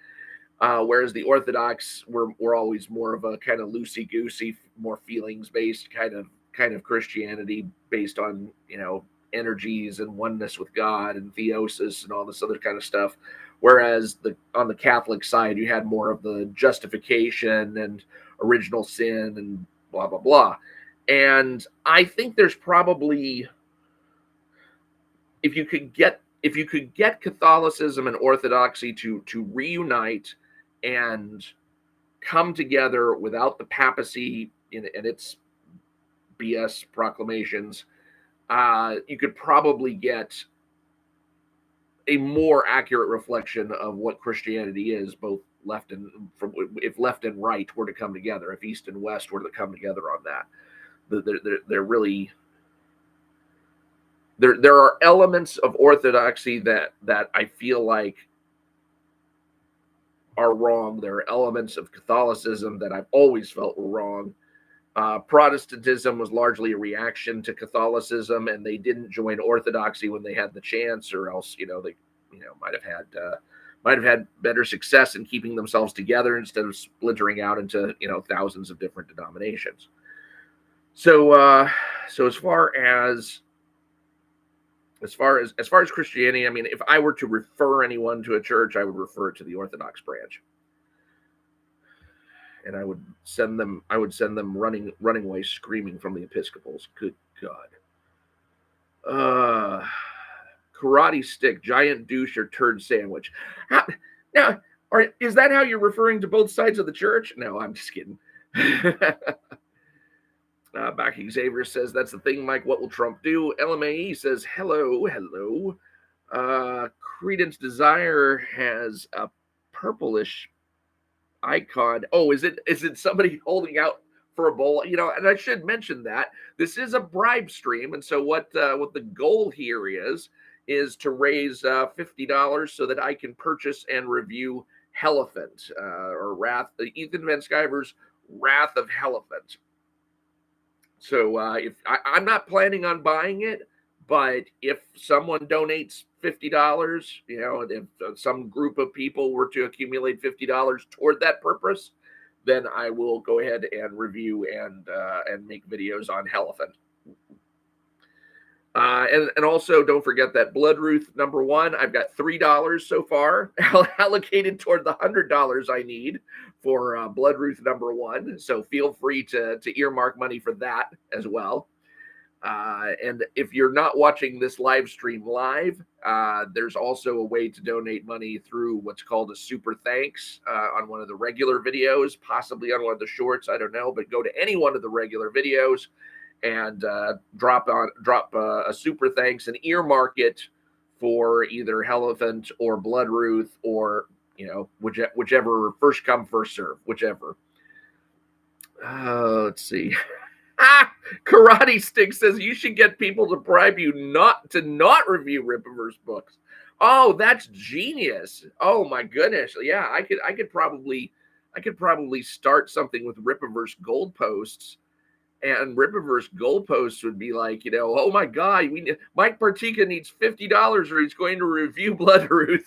whereas the Orthodox were always more of a kind of loosey-goosey, more feelings-based kind of Christianity, based on, energies and oneness with God and theosis and all this other kind of stuff. Whereas on the Catholic side, you had more of the justification and original sin and blah, blah, blah. And I think there's probably, if you could get Catholicism and Orthodoxy to reunite and come together without the papacy and its BS proclamations, you could probably get a more accurate reflection of what Christianity is, both if left and right were to come together, if East and West were to come together on that. They're really, there are elements of Orthodoxy that I feel like are wrong. There are elements of Catholicism that I've always felt were wrong. Protestantism was largely a reaction to Catholicism, and they didn't join Orthodoxy when they had the chance, or else, they, might have had better success in keeping themselves together instead of splintering out into, thousands of different denominations. So, so as far as Christianity, I mean, if I were to refer anyone to a church, I would refer it to the Orthodox branch. And I would send them running away screaming from the Episcopals. Good God. Karate stick, giant douche, or turd sandwich. Now, is that how you're referring to both sides of the church? No, I'm just kidding. Back Xavier says, that's the thing, Mike. What will Trump do? LMAE says, hello, hello. Credence Desire has a purplish icon. Oh, is it somebody holding out for a bowl? And I should mention that this is a bribe stream, and so what the goal here is to raise $50 so that I can purchase and review Helephant, or Ethan Van Sciver's Wrath of Helephant. So if I'm not planning on buying it, but if someone donates $50, if some group of people were to accumulate $50 toward that purpose, then I will go ahead and review and make videos on Helephant. And also don't forget that Bloodruth #1, I've got $3 so far allocated toward the $100 I need for Bloodruth #1. So feel free to earmark money for that as well. And if you're not watching this live stream live, there's also a way to donate money through what's called a SuperThanks on one of the regular videos, possibly on one of the shorts. I don't know, but go to any one of the regular videos and drop a SuperThanks and earmark it for either Helephant or Bloodruth, or whichever, first come first serve, whichever. Let's see. Karate Stick says you should get people to bribe you not review Rippaverse books. Oh, that's genius. Oh my goodness. Yeah, I could probably start something with Rippaverse goalposts. And Rippaverse goalposts would be like, oh my God, Mike Partika needs $50 or he's going to review Bloodruth.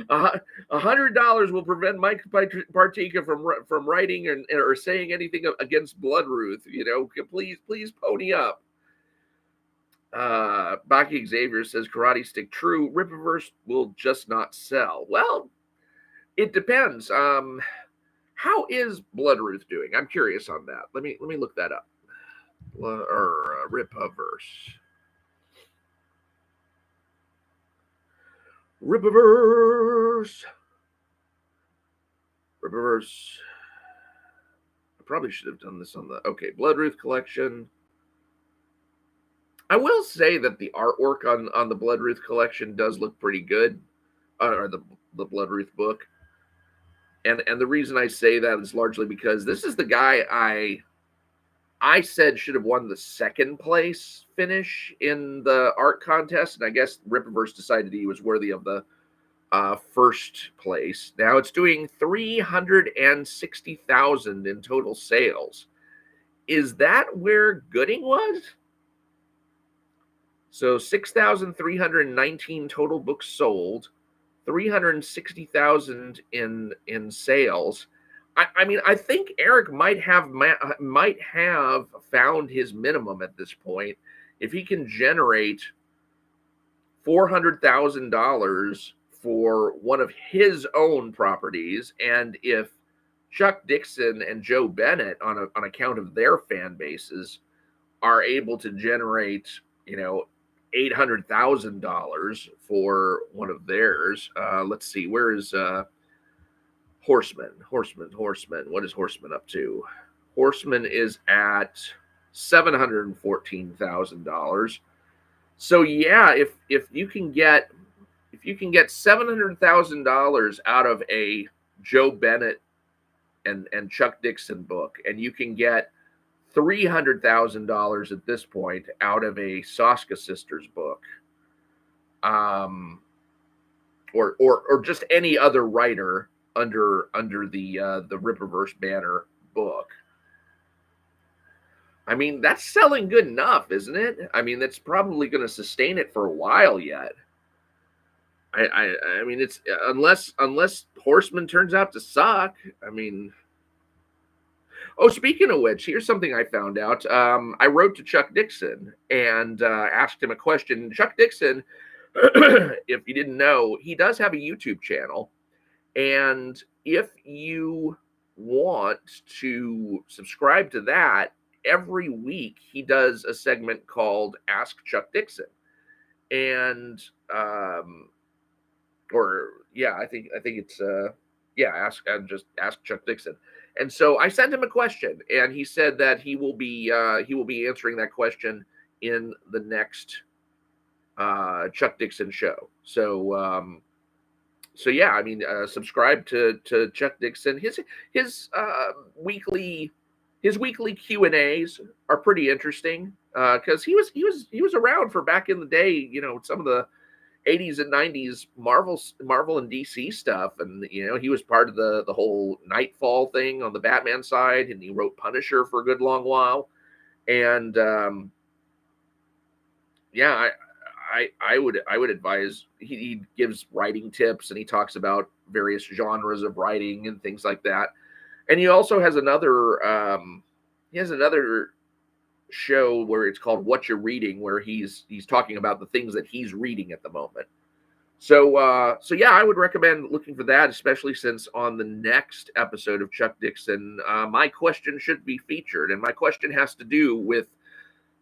$100 will prevent Mike Partika from writing or saying anything against Bloodruth. Please pony up. Baki Xavier says Karate Stick true. Rippaverse will just not sell. Well, it depends. How is Bloodruth doing? I'm curious on that. Let me look that up. Rippaverse. Rippaverse. I probably should have done this on the Bloodruth collection. I will say that the artwork on the Bloodruth collection does look pretty good, or the Bloodruth book. And the reason I say that is largely because this is the guy I said should have won the second place finish in the art contest, and I guess Rippaverse decided he was worthy of the first place. Now it's doing 360,000 in total sales. Is that where Gooding was? So 6,319 total books sold, 360,000 in sales. I mean, I think Eric might have found his minimum at this point. If he can generate $400,000 for one of his own properties, and if Chuck Dixon and Joe Bennett, on account of their fan bases, are able to generate, $800,000 for one of theirs. Let's see, where is Horseman? What is Horseman up to? Horseman is at $714,000. So yeah, if you can get $700,000 out of a Joe Bennett and Chuck Dixon book, and you can get $300,000 at this point out of a Soska Sisters book, or just any other writer under the Rippaverse banner book. I mean, that's selling good enough, isn't it? I mean, that's probably going to sustain it for a while yet. I mean, it's unless Horseman turns out to suck. I mean. Oh, speaking of which, here's something I found out. I wrote to Chuck Dixon and asked him a question. Chuck Dixon, if you didn't know, he does have a YouTube channel. And if you want to subscribe to that, every week he does a segment called Ask Chuck Dixon. And, I think it's Yeah, just ask Chuck Dixon. And so I sent him a question, and he said that he will be answering that question in the next Chuck Dixon show. So yeah, I mean, subscribe to Chuck Dixon. His weekly Q&As are pretty interesting because he was around for back in the day. Some of the 80s and 90s Marvel and DC stuff, and he was part of the whole Nightfall thing on the Batman side, and he wrote Punisher for a good long while. And yeah, I would advise he gives writing tips, and he talks about various genres of writing and things like that. And he also has another show where it's called What You're Reading, where he's talking about the things that he's reading at the moment. So yeah, I would recommend looking for that, especially since on the next episode of Chuck Dixon, my question should be featured, and my question has to do with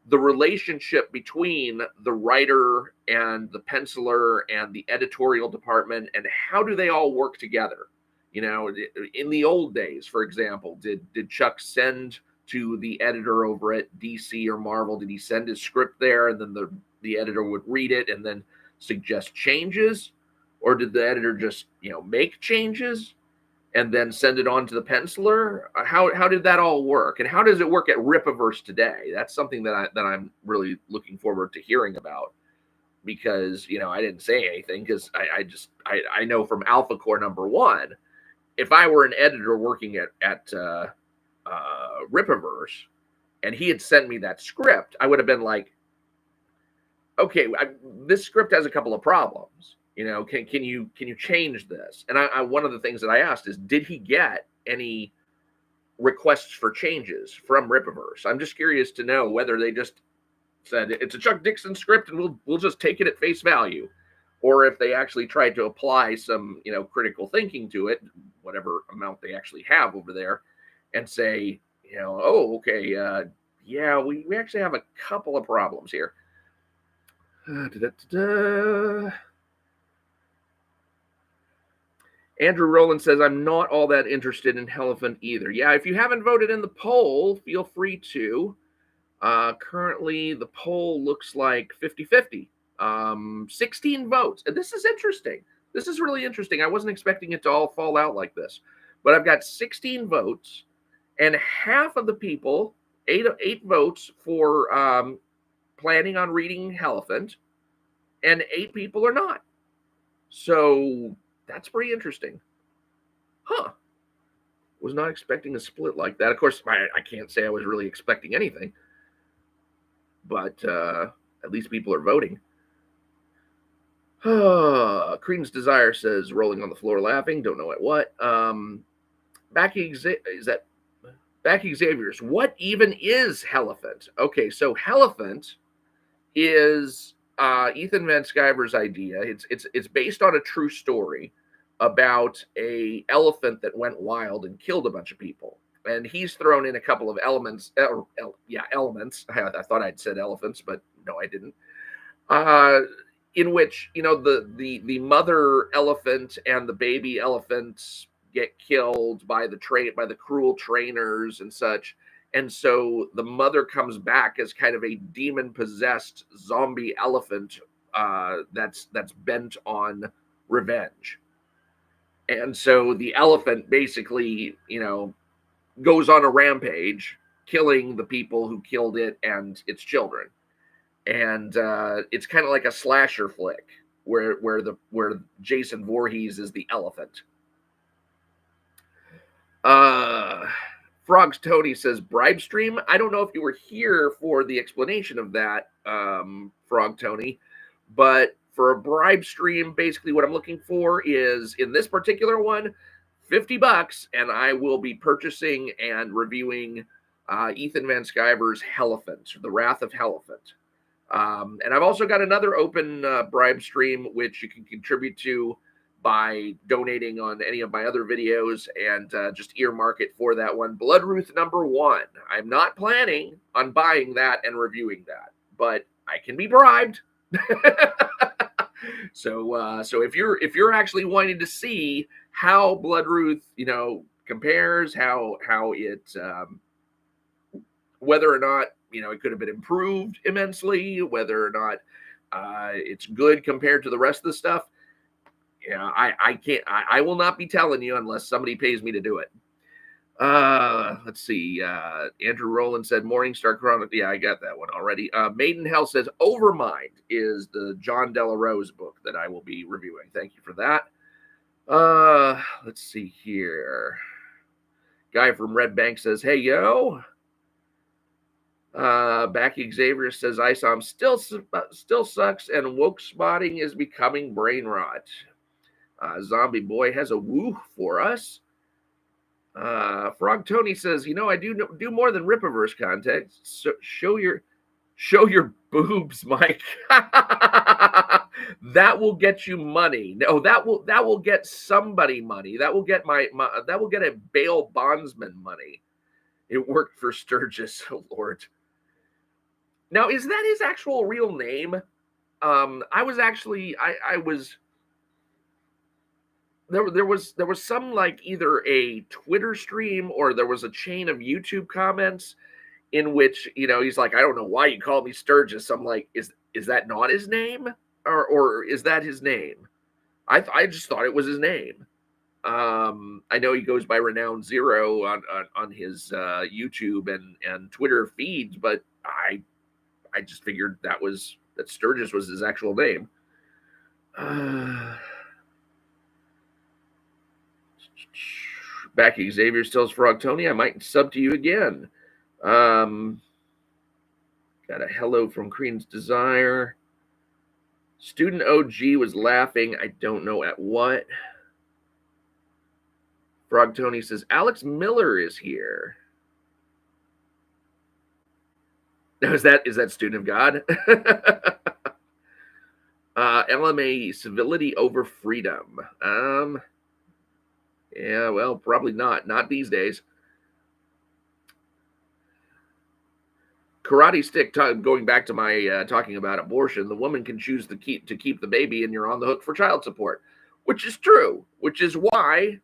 the relationship between the writer and the penciler and the editorial department, and how do they all work together? In the old days, for example, did Chuck send to the editor over at DC or Marvel? Did he send his script there, and then the editor would read it and then suggest changes, or did the editor just make changes and then send it on to the penciler? How did that all work, and how does it work at Rippaverse today? That's something that I'm really looking forward to hearing about, because I didn't say anything because I know from Alpha Core #1, if I were an editor working at Rippaverse and he had sent me that script, I would have been like, okay, this script has a couple of problems. Can you change this? And one of the things that I asked is, did he get any requests for changes from Rippaverse? I'm just curious to know whether they just said it's a Chuck Dixon script and we'll just take it at face value, or if they actually tried to apply some critical thinking to it, whatever amount they actually have over there, and say, oh, okay, yeah, we actually have a couple of problems here. Andrew Rowland says, I'm not all that interested in Elephant either. Yeah, if you haven't voted in the poll, feel free to. Currently, the poll looks like 50-50. 16 votes. And this is interesting. This is really interesting. I wasn't expecting it to all fall out like this. But I've got 16 votes, and half of the people, eight votes for planning on reading Elephant, and 8 people are not. So that's pretty interesting. Huh. Was not expecting a split like that. Of course, I can't say I was really expecting anything, but at least people are voting. Creed's Desire says, rolling on the floor laughing, don't know at what. Backy Xavier's, what even is Elephant? Okay, so Elephant is Ethan Van Sciver's idea. It's based on a true story about a elephant that went wild and killed a bunch of people. And he's thrown in a couple of elements. Elements. I thought I'd said elephants, but no, I didn't. In which the mother elephant and the baby elephants get killed by the cruel trainers and such. And so the mother comes back as kind of a demon-possessed zombie elephant that's bent on revenge. And so the elephant basically, goes on a rampage, killing the people who killed it and its children. And it's kind of like a slasher flick where Jason Voorhees is the elephant. Frogs Tony says, BRIBEstream. I don't know if you were here for the explanation of that, Frog Tony, but for a BRIBEstream, basically what I'm looking for is, in this particular one, $50, and I will be purchasing and reviewing Ethan Van Sciver's Elephant, The Wrath of Elephant. And I've also got another open BRIBEstream, which you can contribute to by donating on any of my other videos, and just earmark it for that one. Bloodruth #1. I'm not planning on buying that and reviewing that, but I can be bribed. So if you're actually wanting to see how Bloodruth, compares, how it, whether or not it could have been improved immensely, whether or not it's good compared to the rest of the stuff. I can't. I will not be telling you unless somebody pays me to do it. Let's see. Andrew Rowland said Morningstar Chronicle. Yeah, I got that one already. Maiden Hell says Overmind is the John Della Rose book that I will be reviewing. Thank you for that. Let's see here. Guy from Red Bank says, "Hey yo." Backy Xavier says ISOM still sucks and woke spotting is becoming brain rot. Zombie Boy has a woo for us. Frog Tony says, I do more than Rippaverse content. So show your boobs, Mike. That will get you money. No, that will get somebody money. That will get that will get a bail bondsman money. It worked for Sturgis, oh Lord. Now, is that his actual real name? I was actually I was there was some like either a Twitter stream or there was a chain of YouTube comments in which he's like, I don't know why you call me Sturgis. I'm like, is that not his name or is that his name? I just thought it was his name. I know he goes by Renowned Zero on his YouTube and Twitter feeds, but I just figured that Sturgis was his actual name. Backy Xavier Stills Frog Tony, I might sub to you again. Got a hello from Crean's Desire. Student OG was laughing. I don't know at what. Frog Tony says Alex Miller is here. Now, is that Student of God? LMA civility over freedom. Yeah, well, probably not. Not these days. Karate Stick, going back to my talking about abortion, the woman can choose to keep the baby and you're on the hook for child support, which is true, which is why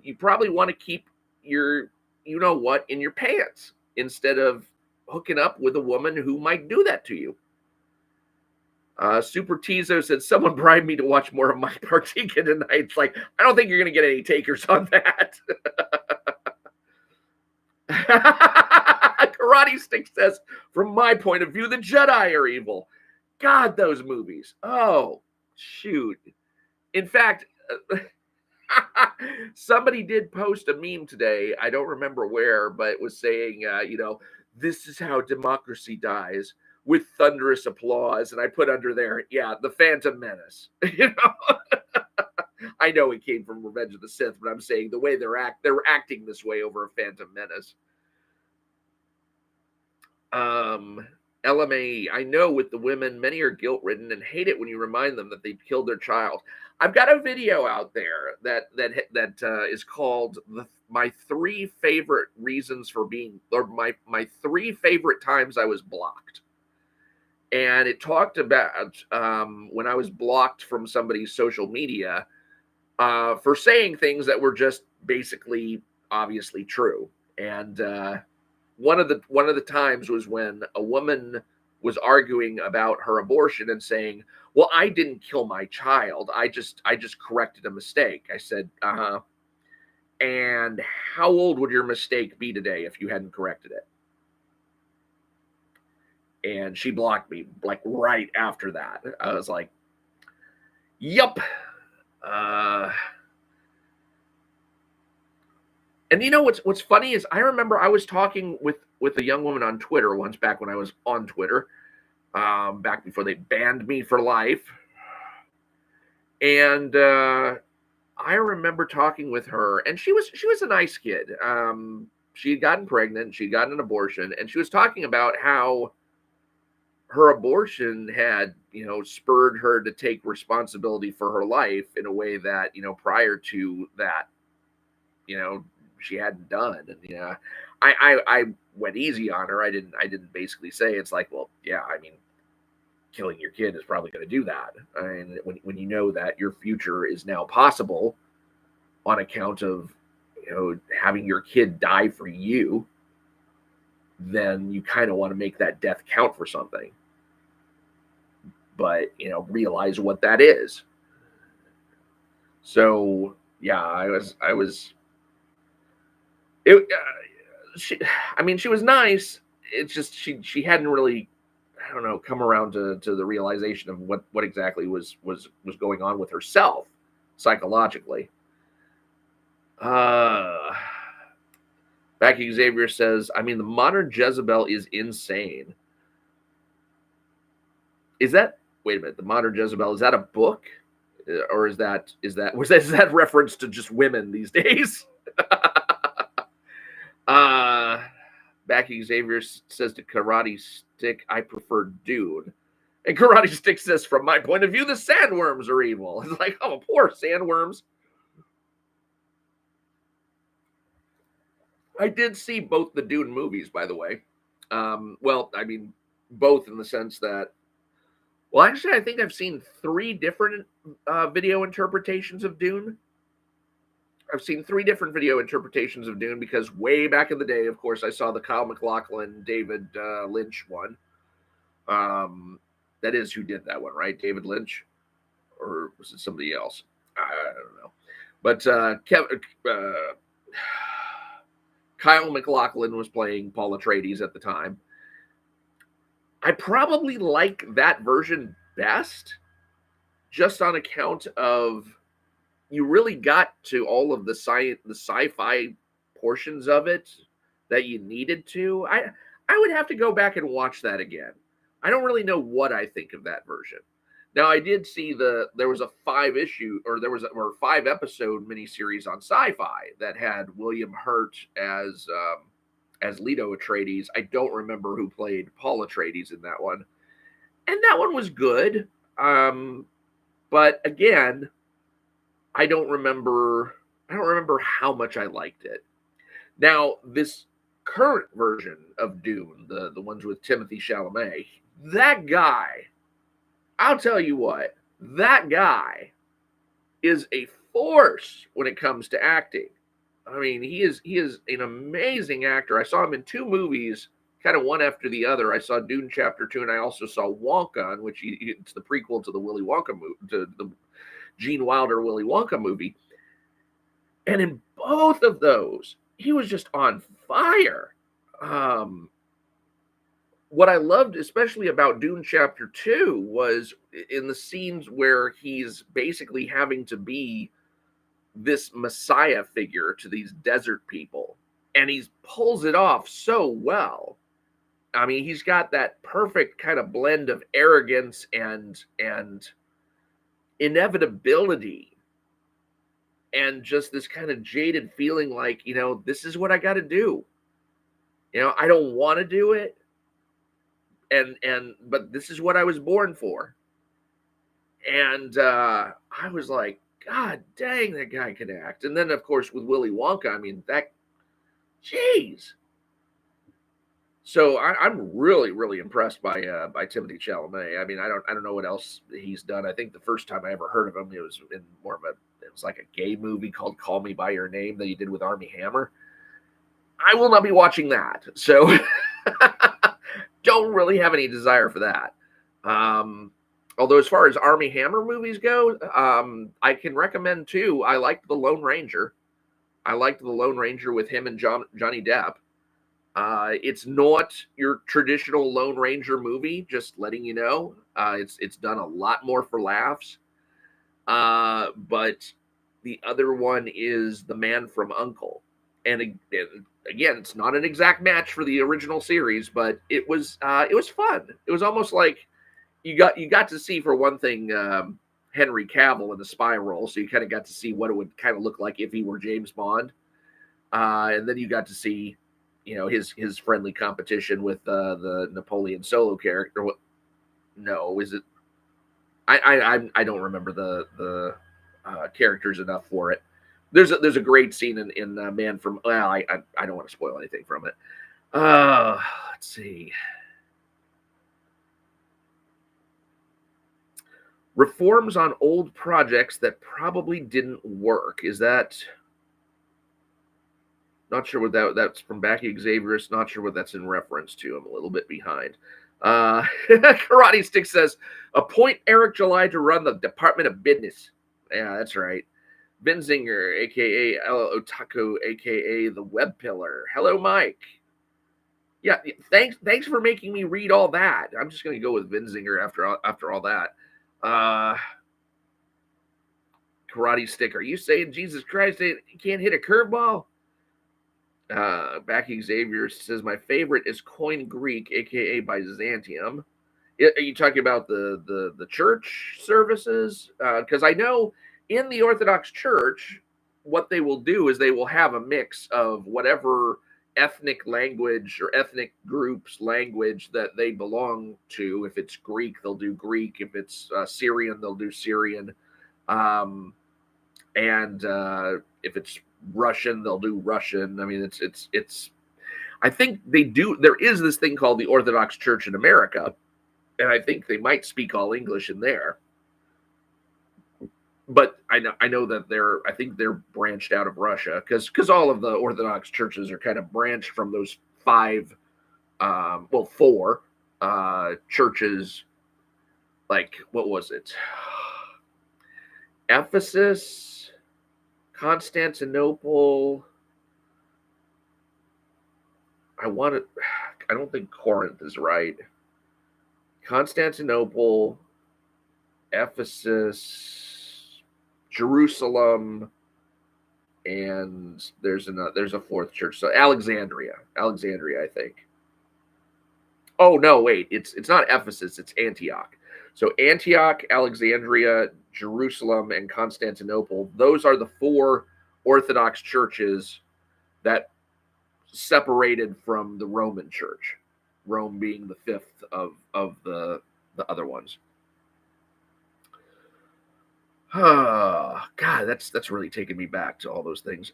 you probably want to keep your, in your pants instead of hooking up with a woman who might do that to you. Super Tizo said, someone bribed me to watch more of Mike Partika tonight. It's like, I don't think you're going to get any takers on that. Karate Stick says, from my point of view, the Jedi are evil. God, those movies. Oh, shoot. In fact, somebody did post a meme today. I don't remember where, but it was saying, this is how democracy dies, with thunderous applause. And I put under there, yeah, the Phantom Menace. I know it came from Revenge of the Sith, but I'm saying the way they're acting this way over a Phantom Menace. LMA, I know with the women, many are guilt-ridden and hate it when you remind them that they killed their child. I've got a video out there that is called my 3 favorite reasons for being, or my 3 favorite times I was blocked. And it talked about when I was blocked from somebody's social media for saying things that were just basically obviously true. And one of the times was when a woman was arguing about her abortion and saying, well, I didn't kill my child. I just corrected a mistake. I said, and how old would your mistake be today if you hadn't corrected it? And she blocked me like right after that. I was like, yup. And you know what's funny is I remember I was talking with a young woman on Twitter once, back when I was on Twitter, back before they banned me for life. And I remember talking with her, and she was a nice kid. She had gotten pregnant, she'd gotten an abortion, and she was talking about how her abortion had, spurred her to take responsibility for her life in a way that, prior to that, she hadn't done. And I went easy on her. I didn't basically say, it's like, well, yeah, I mean, killing your kid is probably going to do that. And when you know that your future is now possible on account of, having your kid die for you, then you kind of want to make that death count for something. But, realize what that is. So, yeah, she was nice. It's just she hadn't really, I don't know, come around to the realization of what exactly was going on with herself psychologically. Becky Xavier says, I mean, the modern Jezebel is insane. Wait a minute, the modern Jezebel, is that a book? Or is that reference to just women these days? Becky Xavier says to Karate Stick, I prefer Dune. And Karate Stick says, from my point of view, the sandworms are evil. It's like, oh, poor sandworms. I did see both the Dune movies, by the way. Well, I mean, both in the sense that, well, actually, I think I've seen 3 different video interpretations of Dune. I've seen 3 different video interpretations of Dune because way back in the day, of course, I saw the Kyle MacLachlan, David Lynch one. That is who did that one, right? David Lynch? Or was it somebody else? I don't know. But Kyle MacLachlan was playing Paul Atreides at the time. I probably like that version best, just on account of you really got to all of the sci-fi portions of it that you needed to. I would have to go back and watch that again. I don't really know what I think of that version. Now, I did see there was a 5-episode miniseries on Sci-Fi that had William Hurt as Leto Atreides. I don't remember who played Paul Atreides in that one, and that one was good. But again, I don't remember how much I liked it. Now, this current version of Dune, the ones with Timothée Chalamet, that guy, I'll tell you what, that guy is a force when it comes to acting. I mean, he is an amazing actor. I saw him in 2 movies, kind of one after the other. I saw Dune Chapter 2, and I also saw Wonka, in which it's the prequel to the Willy Wonka movie, to the Gene Wilder Willy Wonka movie. And in both of those, he was just on fire. What I loved especially about Dune Chapter 2 was in the scenes where he's basically having to be this messiah figure to these desert people. And he pulls it off so well. I mean, he's got that perfect kind of blend of arrogance and inevitability, and just this kind of jaded feeling like, this is what I got to do. I don't want to do it. But this is what I was born for. And I was like, God dang, that guy can act. And then, of course, with Willy Wonka, I mean, jeez. So I'm really, really impressed by Timothée Chalamet. I mean, I don't know what else he's done. I think the first time I ever heard of him, it was in it was like a gay movie called Call Me by Your Name that he did with Armie Hammer. I will not be watching that. So don't really have any desire for that. Although as far as Armie Hammer movies go, I can recommend 2. I liked The Lone Ranger. I liked The Lone Ranger with him and Johnny Depp. It's not your traditional Lone Ranger movie, just letting you know. It's done a lot more for laughs. But the other one is The Man from U.N.C.L.E. And again, it's not an exact match for the original series, but it was fun. It was almost like you got to see, for one thing, Henry Cavill in the spy role, so you kind of got to see what it would kind of look like if he were James Bond. And then you got to see, his friendly competition with the Napoleon Solo character. No, is it? I don't remember the characters enough for it. There's a great scene in Man from. Well, I don't want to spoil anything from it. Let's see. reforms on old projects that probably didn't work. Is that... Not sure what that's from Backy Xavier's. Not sure what that's in reference to. I'm a little bit behind. Karate Stick says, appoint Eric July to run the Department of Business. Yeah, that's right. Benzinger, a.k.a. El Otaku, a.k.a. The Web Pillar. Hello, Mike. Yeah, thanks for making me read all that. I'm just going to go with Benzinger after all that. Karate Stick, are you saying Jesus Christ you can't hit a curveball? Backy Xavier says, my favorite is Coin Greek, aka Byzantium. Are you talking about the church services? Because I know in the Orthodox Church, what they will do is they will have a mix of whatever ethnic language or ethnic groups language that they belong to. If it's Greek, they'll do Greek. If it's Syrian, they'll do Syrian. And if it's Russian, they'll do Russian. I mean, it's I think they do. There is this thing called the Orthodox Church in America, and I think they might speak all English in there. But I know that I think they're branched out of Russia because all of the Orthodox churches are kind of branched from those four churches. Like, what was it? Ephesus, Constantinople. I don't think Corinth is right. Constantinople, Ephesus, Jerusalem, and there's a fourth church. So Alexandria, I think. Oh no, wait, it's not Ephesus, it's Antioch. So Antioch, Alexandria, Jerusalem, and Constantinople. Those are the four Orthodox churches that separated from the Roman Church. Rome being the fifth of the other ones. God, that's really taking me back to all those things.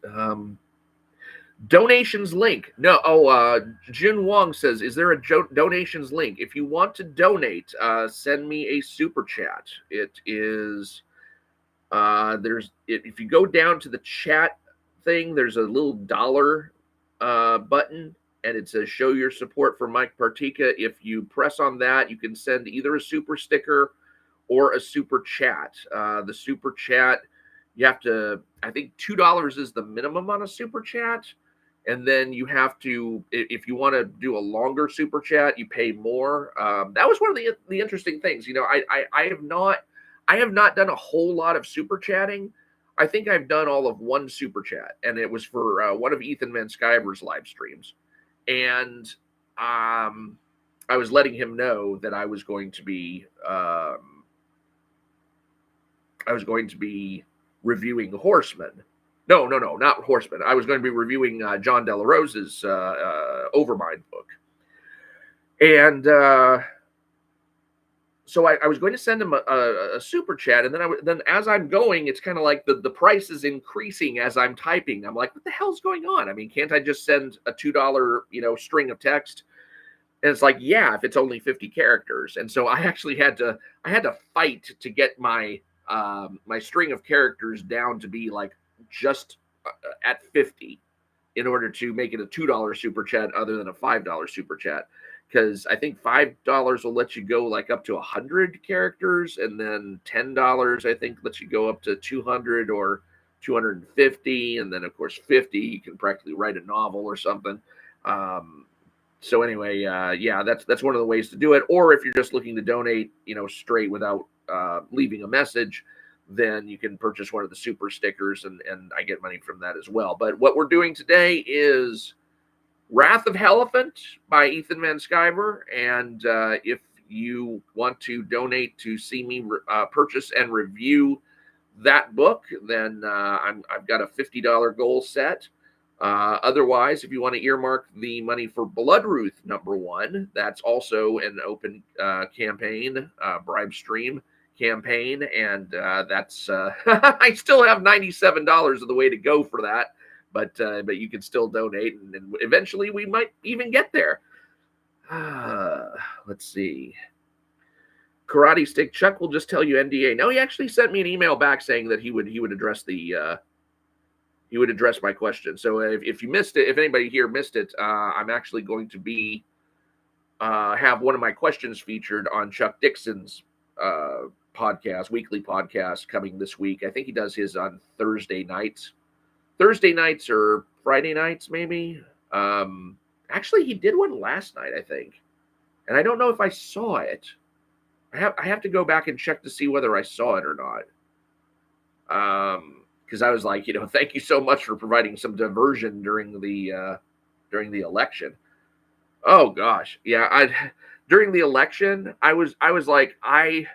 Donations link. No, Jin Wong says, is there a donations link? If you want to donate, send me a super chat. It is if you go down to the chat thing, there's a little dollar button, and it says show your support for Mike Partika. If you press on that, you can send either a super sticker or a super chat. The super chat, you have to, I think $2 is the minimum on a super chat. And then you have to, if you want to do a longer super chat, you pay more. That was one of the interesting things. You know, I have not done a whole lot of super chatting. I think I've done all of one super chat, and it was for one of Ethan Van Sciver's live streams. And I was letting him know that I was going to be reviewing Horseman. No, not Horseman. I was going to be reviewing John De La Rosa's Overmind book. And so I was going to send him a super chat, and then as I'm going, it's kind of like the price is increasing as I'm typing. I'm like, what the hell's going on? I mean, can't I just send a $2 string of text? And it's like, yeah, if it's only 50 characters. And so I actually had to fight to get my my string of characters down to be like just at 50 in order to make it a $2 super chat other than a $5 super chat. Because I think $5 will let you go like up to 100 characters, and then $10 I think lets you go up to 200 or 250, and then of course 50 you can practically write a novel or something. So anyway, yeah, that's one of the ways to do it. Or if you're just looking to donate, straight without leaving a message, then you can purchase one of the super stickers, and I get money from that as well. But what we're doing today is Wrath of Elephant by Ethan Van Sciver, and if you want to donate to see me purchase and review that book, then I've got a $50 goal set. Otherwise, if you want to earmark the money for Bloodruth #1, that's also an open campaign, BRIBEstream campaign, and that's I still have $97 of the way to go for that, but you can still donate, and eventually we might even get there. Let's see. Karate Stick, Chuck will just tell you NDA. No, he actually sent me an email back saying that he would address my question. So if you missed it, if anybody here missed it, I'm actually going to be have one of my questions featured on Chuck Dixon's podcast, weekly podcast, coming this week. I think he does his on Thursday nights or Friday nights, maybe. Actually, he did one last night, I think, and I don't know if I saw it. I have to go back and check to see whether I saw it or not. Because I was like, thank you so much for providing some diversion during the election. Oh gosh, yeah. During the election, I was like, I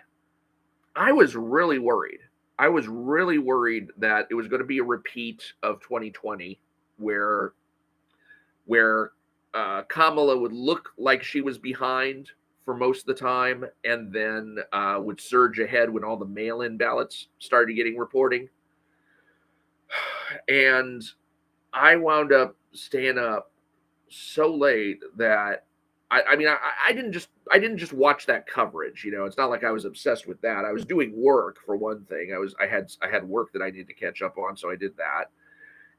was really worried. I was really worried that it was going to be a repeat of 2020, where Kamala would look like she was behind for most of the time, and then would surge ahead when all the mail-in ballots started getting reporting. And I wound up staying up so late that I didn't just watch that coverage. It's not like I was obsessed with that. I was doing work, for one thing. I had work that I needed to catch up on, so I did that.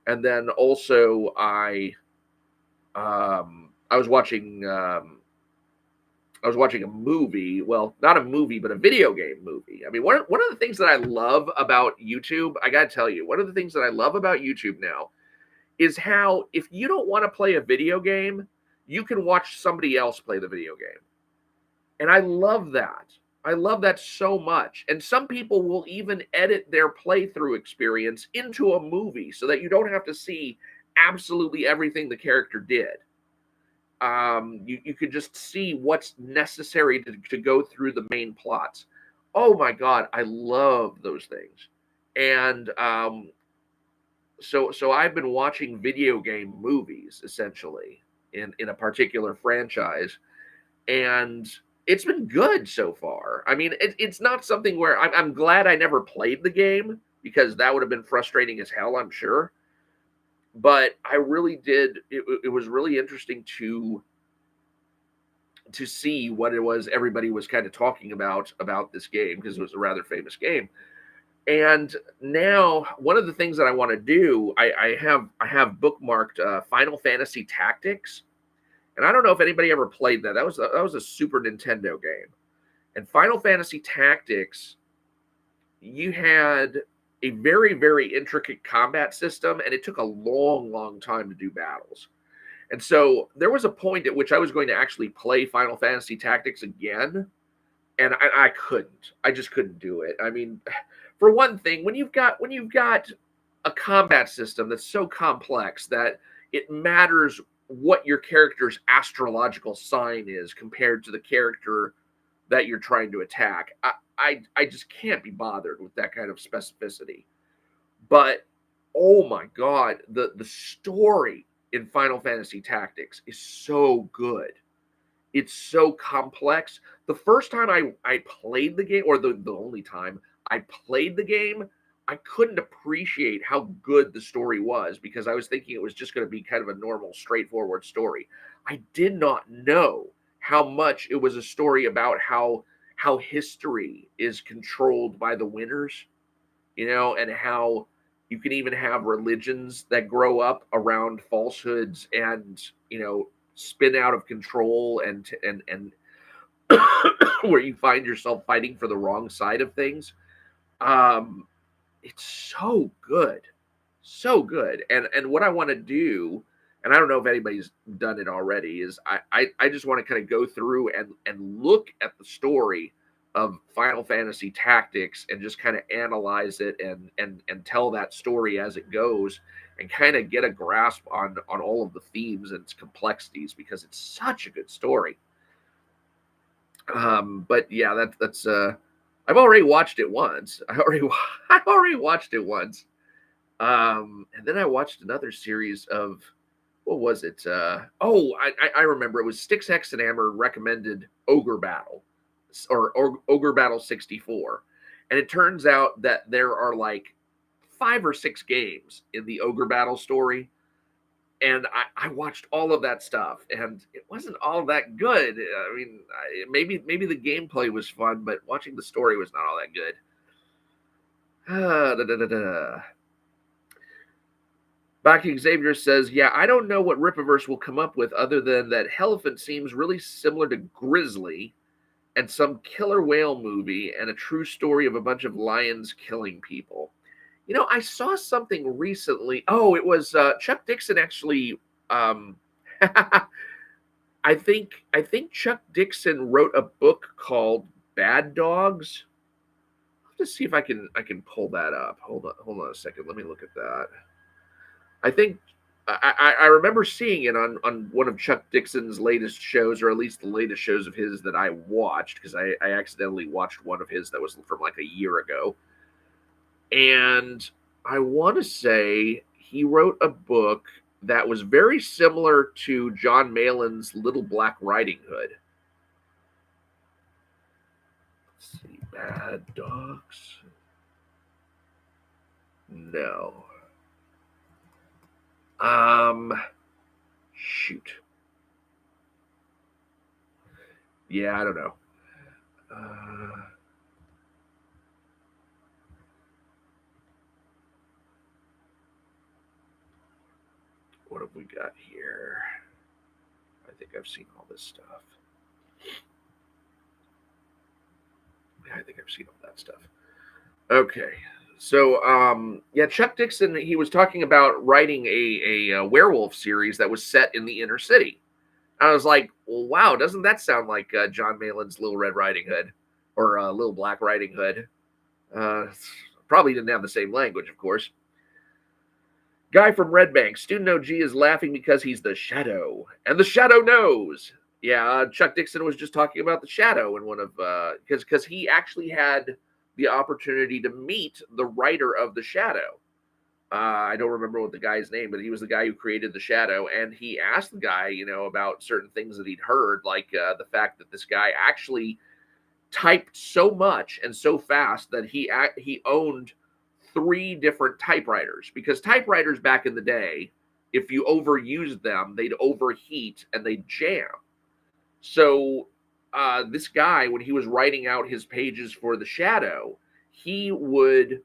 And then also I was watching a movie. Well, not a movie, but a video game movie. I mean, one of the things that I love about YouTube, I got to tell you, one of the things that I love about YouTube now is how, if you don't want to play a video game, you can watch somebody else play the video game. And I love that. I love that so much. And some people will even edit their playthrough experience into a movie so that you don't have to see absolutely everything the character did. You could just see what's necessary to go through the main plots. Oh my God, I love those things. And so I've been watching video game movies, essentially, in a particular franchise, and it's been good so far. I mean, it's not something where I'm glad I never played the game, because that would have been frustrating as hell, I'm sure. But I really did. It was really interesting to see what it was everybody was kind of talking about this game, because it was a rather famous game. And now, one of the things that I want to do, I have bookmarked Final Fantasy Tactics, and I don't know if anybody ever played that. That was a Super Nintendo game. And Final Fantasy Tactics, you had a very, very intricate combat system, and it took a long, long time to do battles. And so there was a point at which I was going to actually play Final Fantasy Tactics again, and I couldn't. I just couldn't do it. I mean, for one thing, when you've got a combat system that's so complex that it matters what your character's astrological sign is compared to the character that you're trying to attack, I just can't be bothered with that kind of specificity. But oh my God, the story in Final Fantasy Tactics is so good. It's so complex. The first time I played the game, or the only time I played the game, I couldn't appreciate how good the story was, because I was thinking it was just going to be kind of a normal, straightforward story. I did not know how much it was a story about how history is controlled by the winners, and how you can even have religions that grow up around falsehoods and, spin out of control, and where you find yourself fighting for the wrong side of things. It's so good. So good. And what I want to do, and I don't know if anybody's done it already, is I just want to kind of go through and look at the story of Final Fantasy Tactics and just kind of analyze it and tell that story as it goes, and kind of get a grasp on all of the themes and its complexities, because it's such a good story. But yeah, that's I've already watched it once. I already watched it once. And then I watched another series of, what was it? I remember, it was Sticks, Hex, and Hammer recommended Ogre Battle, or Ogre Battle 64. And it turns out that there are like 5 or 6 games in the Ogre Battle story. And I watched all of that stuff, and it wasn't all that good. I mean, maybe the gameplay was fun, but watching the story was not all that good. Baki Xavier says, yeah, I don't know what Rippaverse will come up with other than that Elephant seems really similar to Grizzly and some killer whale movie and a true story of a bunch of lions killing people. You know, I saw something recently. Oh, it was Chuck Dixon actually. Um, I think Chuck Dixon wrote a book called Bad Dogs. Let's see if I can pull that up. Hold on a second. Let me look at that. I think I remember seeing it on one of Chuck Dixon's latest shows, or at least the latest shows of his that I watched, because I accidentally watched one of his that was from like a year ago. And I want to say he wrote a book that was very similar to John Malin's Little Black Riding Hood. Let's see, Bad Dogs. No. Shoot. Yeah, I don't know. What have we got here? I think I've seen all this stuff. Yeah, I think I've seen all that stuff. Okay. So, yeah, Chuck Dixon, he was talking about writing a werewolf series that was set in the inner city. I was like, well, wow, doesn't that sound like John Malin's Little Red Riding Hood or Little Black Riding Hood? Probably didn't have the same language, of course. Guy from Red Bank, Student OG is laughing because he's the Shadow, and the Shadow knows. Yeah, Chuck Dixon was just talking about the Shadow in one of because he actually had the opportunity to meet the writer of the Shadow. I don't remember what the guy's name, but he was the guy who created the Shadow, and he asked the guy, about certain things that he'd heard, like the fact that this guy actually typed so much and so fast that he owned 3 different typewriters, because typewriters back in the day, if you overused them, they'd overheat and they'd jam. So this guy, when he was writing out his pages for the Shadow, he would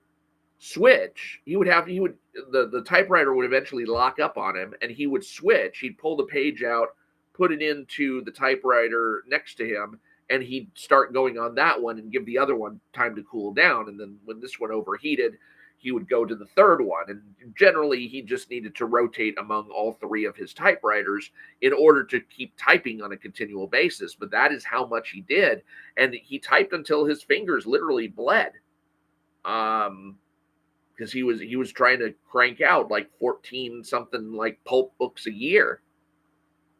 switch. The typewriter would eventually lock up on him, and he would switch. He'd pull the page out, put it into the typewriter next to him, and he'd start going on that one and give the other one time to cool down. And then when this one overheated, he would go to the third one. And generally, he just needed to rotate among all 3 of his typewriters in order to keep typing on a continual basis. But that is how much he did. And he typed until his fingers literally bled. Because he was trying to crank out like 14 something like pulp books a year.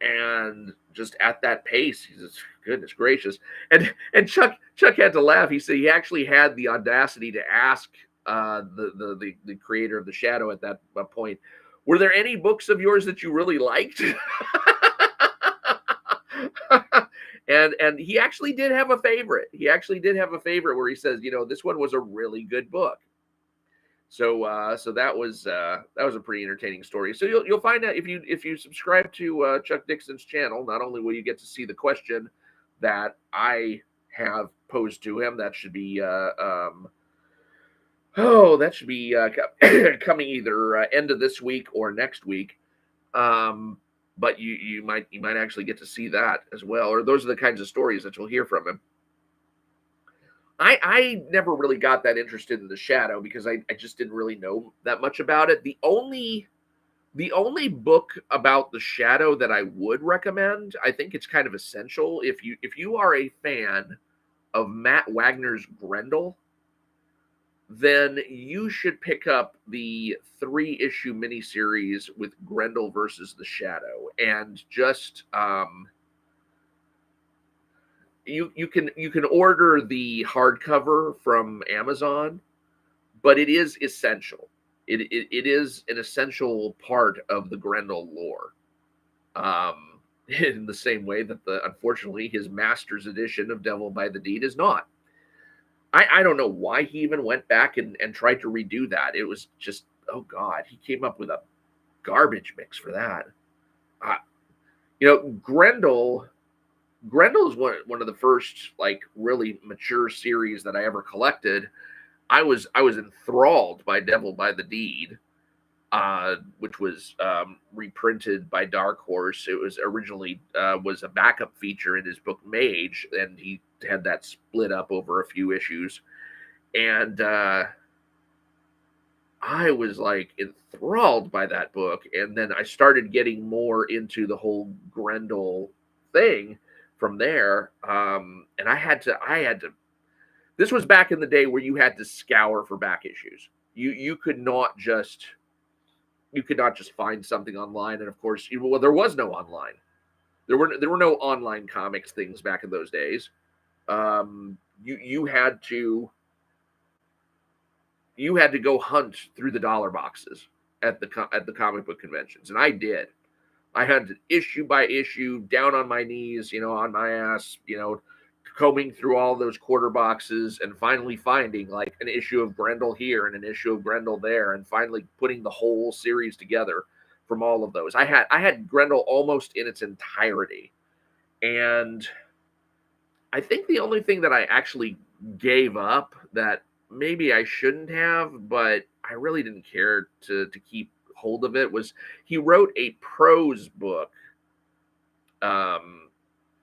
And just at that pace, he's just, goodness gracious. And Chuck had to laugh. He said he actually had the audacity to ask the creator of the Shadow at that point, were there any books of yours that you really liked? And he actually did have a favorite. He actually did have a favorite where he says, this one was a really good book. So that was a pretty entertaining story. So you'll find out if you subscribe to Chuck Dixon's channel, not only will you get to see the question that I have posed to him, that should be coming either end of this week or next week. But you might actually get to see that as well, or those are the kinds of stories that you'll hear from him. I never really got that interested in the Shadow because I just didn't really know that much about it. The only book about the Shadow that I would recommend, I think it's kind of essential if you are a fan of Matt Wagner's Grendel, then you should pick up the 3-issue miniseries with Grendel versus the Shadow, and just you can order the hardcover from Amazon, but it is essential. It is an essential part of the Grendel lore. In the same way that unfortunately his master's edition of Devil by the Deed is not. I don't know why he even went back and tried to redo that. It was just, oh God, he came up with a garbage mix for that. Uh, you know, Grendel is one of the first like really mature series that I ever collected. I was enthralled by Devil by the Deed, which was reprinted by Dark Horse. It was originally was a backup feature in his book Mage, and he had that split up over a few issues. And I was like enthralled by that book, and then I started getting more into the whole Grendel thing from there. And I had to. This was back in the day where you had to scour for back issues. You could not just find something online, and of course, well, there was no online. There were no online comics things back in those days. You had to go hunt through the dollar boxes at the comic book conventions, and I did. I had to issue by issue, down on my knees, on my ass, combing through all those quarter boxes and finally finding like an issue of Grendel here and an issue of Grendel there, and finally putting the whole series together from all of those. I had Grendel almost in its entirety, and I think the only thing that I actually gave up that maybe I shouldn't have, but I really didn't care to keep hold of it, was he wrote a prose book.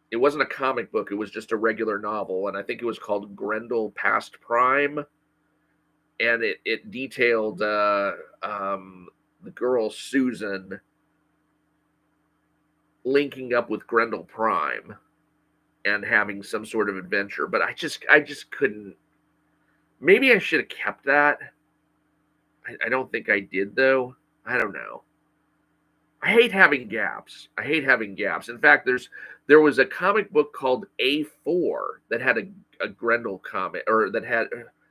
It wasn't a comic book, it was just a regular novel, and I think it was called Grendel Past Prime. And it detailed the girl Susan linking up with Grendel Prime and having some sort of adventure. But I just couldn't. Maybe I should have kept that. I don't think I did, though. I don't know. I hate having gaps. In fact, there was a comic book called A4 that had a Grendel comic, or that had,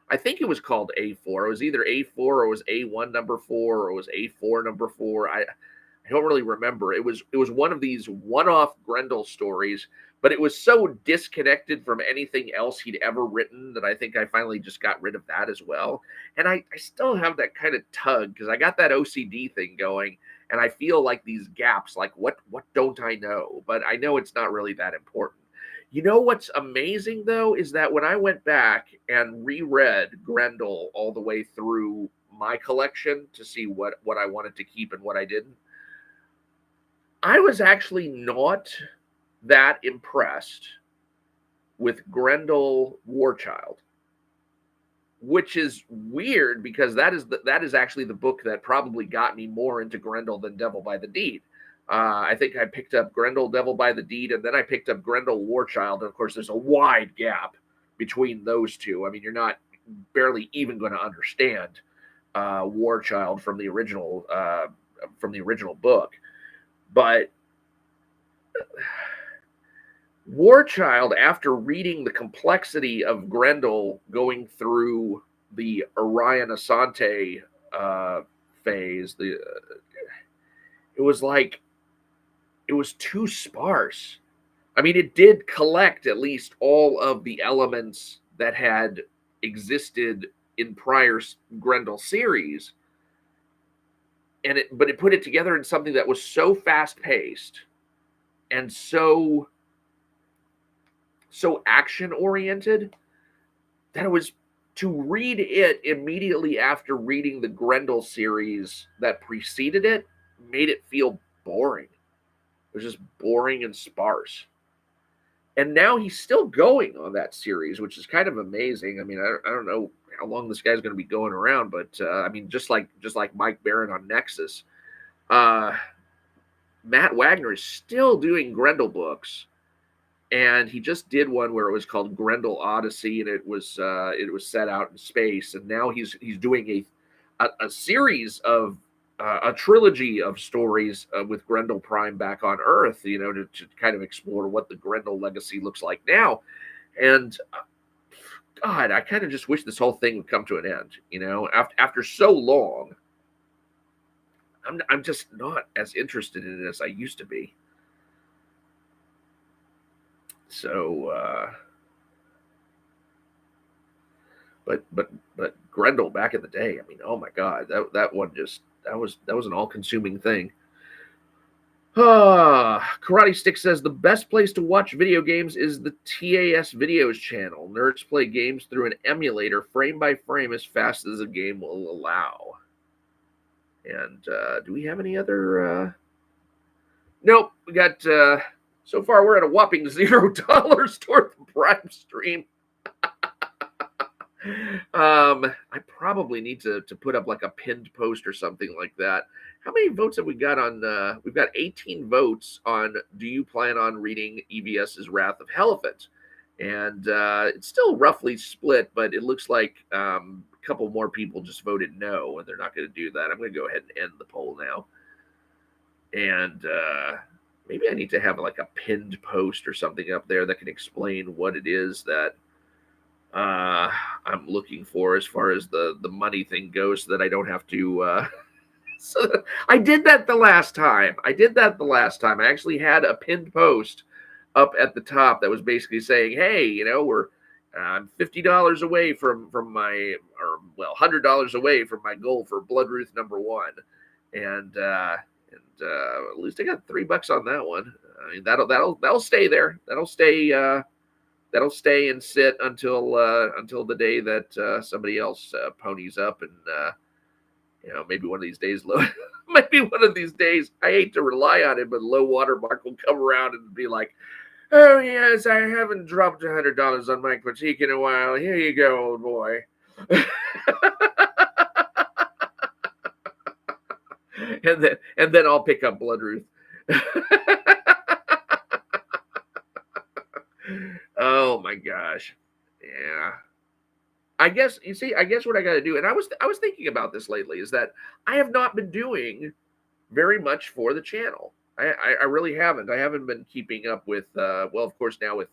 I think it was called A4. It was either A4 or it was A1 number 4 or it was A4 number 4. I don't really remember. It was one of these one-off Grendel stories, but it was so disconnected from anything else he'd ever written that I think I finally just got rid of that as well. And I still have that kind of tug because I got that OCD thing going, and I feel like these gaps, like what don't I know? But I know it's not really that important. You know what's amazing, though, is that when I went back and reread Grendel all the way through my collection to see what I wanted to keep and what I didn't, I was actually not that impressed with Grendel Warchild, which is weird because that is actually the book that probably got me more into Grendel than Devil by the Deed. I think I picked up Grendel, Devil by the Deed, and then I picked up Grendel Warchild. And of course, there's a wide gap between those two. I mean, you're not barely even going to understand Warchild from the original book, but Warchild, after reading the complexity of Grendel going through the Orion Asante phase, it was like, it was too sparse. I mean, it did collect at least all of the elements that had existed in prior Grendel series, but it put it together in something that was so fast-paced and so action-oriented that it was, to read it immediately after reading the Grendel series that preceded it, made it feel boring. It was just boring and sparse. And now he's still going on that series, which is kind of amazing. I mean, I don't know how long this guy's going to be going around, but I mean, just like Mike Barron on Nexus, Matt Wagner is still doing Grendel books, and he just did one where it was called Grendel Odyssey, and it was set out in space. And now he's doing a series of a trilogy of stories with Grendel Prime back on Earth, to kind of explore what the Grendel legacy looks like now. And God, I kind of just wish this whole thing would come to an end. After so long, I'm just not as interested in it as I used to be. So, but Grendel back in the day, I mean, oh my God, that one just, that was an all-consuming thing. Karate Stick says the best place to watch video games is the TAS Videos channel. Nerds play games through an emulator, frame by frame, as fast as the game will allow. And do we have any other? Nope. We got. So far, we're at a whopping $0 toward the BRIBEstream. I probably need to put up like a pinned post or something like that. How many votes have we got on? We've got 18 votes on. Do you plan on reading EVS's Wrath of Helephant? And it's still roughly split, but it looks like a couple more people just voted no, and they're not going to do that. I'm going to go ahead and end the poll now. And maybe I need to have like a pinned post or something up there that can explain what it is that I'm looking for as far as the money thing goes, so that I don't have to. So I did that the last time. I actually had a pinned post up at the top that was basically saying, "Hey, you know, I'm $50 away from my, or well, $100 away from my goal for Bloodruth #1," and at least I got $3 on that one. I mean, that'll stay there. That'll stay and sit until the day that somebody else ponies up, and you know, maybe one of these days, I hate to rely on it, but low watermark will come around and be like, "Oh yes, I haven't dropped $100 on my critique in a while. Here you go, old boy." and then I'll pick up Bloodruth. Oh my gosh. Yeah. I guess what I got to do, and I was thinking about this lately, is that I have not been doing very much for the channel. I really haven't. I haven't been keeping up with well, of course, now with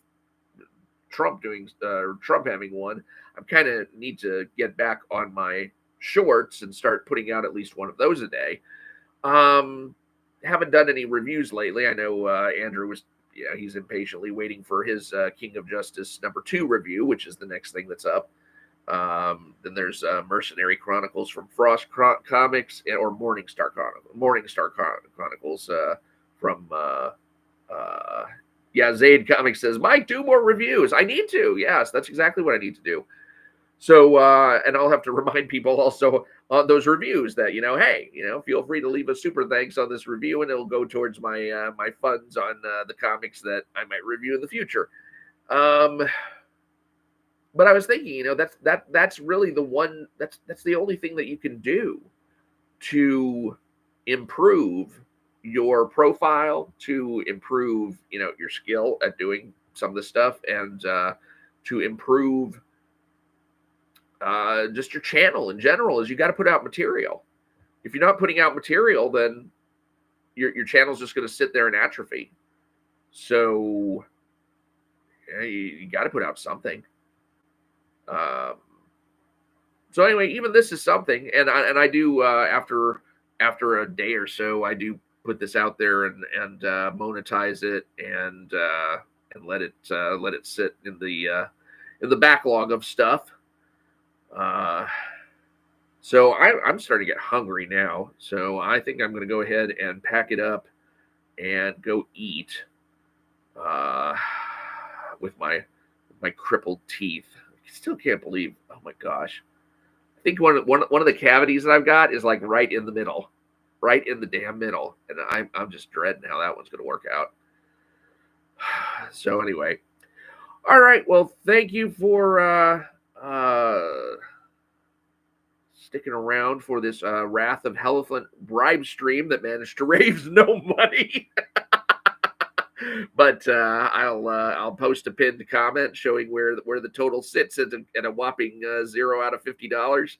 Trump having one, I kind of need to get back on my shorts and start putting out at least one of those a day. Haven't done any reviews lately. I know Andrew was, yeah, he's impatiently waiting for his King of Justice #2 review, which is the next thing that's up. Then there's Mercenary Chronicles from Frost Comics, or Morningstar Chronicles from Zaid Comics says, "Mike, do more reviews." I need to. Yes, that's exactly what I need to do. So, and I'll have to remind people also on those reviews that, you know, hey, you know, feel free to leave a super thanks on this review, and it'll go towards my my funds on the comics that I might review in the future. But I was thinking, you know, that's really the one, that's the only thing that you can do to improve your profile, to improve, you know, your skill at doing some of this stuff, and to improve just your channel in general, is you got to put out material. If you're not putting out material, then your channel's just going to sit there and atrophy. So yeah, you got to put out something. So anyway, even this is something, and I do after a day or so, I do put this out there and monetize it and let it sit in the backlog of stuff. So I'm starting to get hungry now, so I think I'm going to go ahead and pack it up and go eat with my crippled teeth. I still can't believe, oh my gosh. I think one of the cavities that I've got is like right in the middle, right in the damn middle. And I'm just dreading how that one's going to work out. So anyway, all right. Well, thank you for sticking around for this Wrath of Helephant BRIBEstream that managed to raise no money. But I'll post a pinned comment showing where the total sits at a whopping 0 out of $50,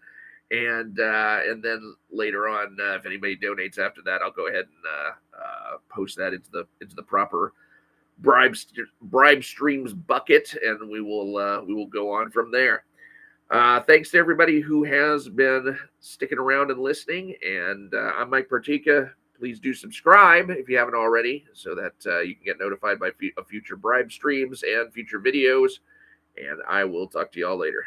and then later on, if anybody donates after that, I'll go ahead and post that into the proper BRIBEstreams bucket, and we will go on from there. Thanks to everybody who has been sticking around and listening, and I'm Mike Partika. Please do subscribe if you haven't already, so that you can get notified by future BRIBEstreams and future videos. And I will talk to y'all later.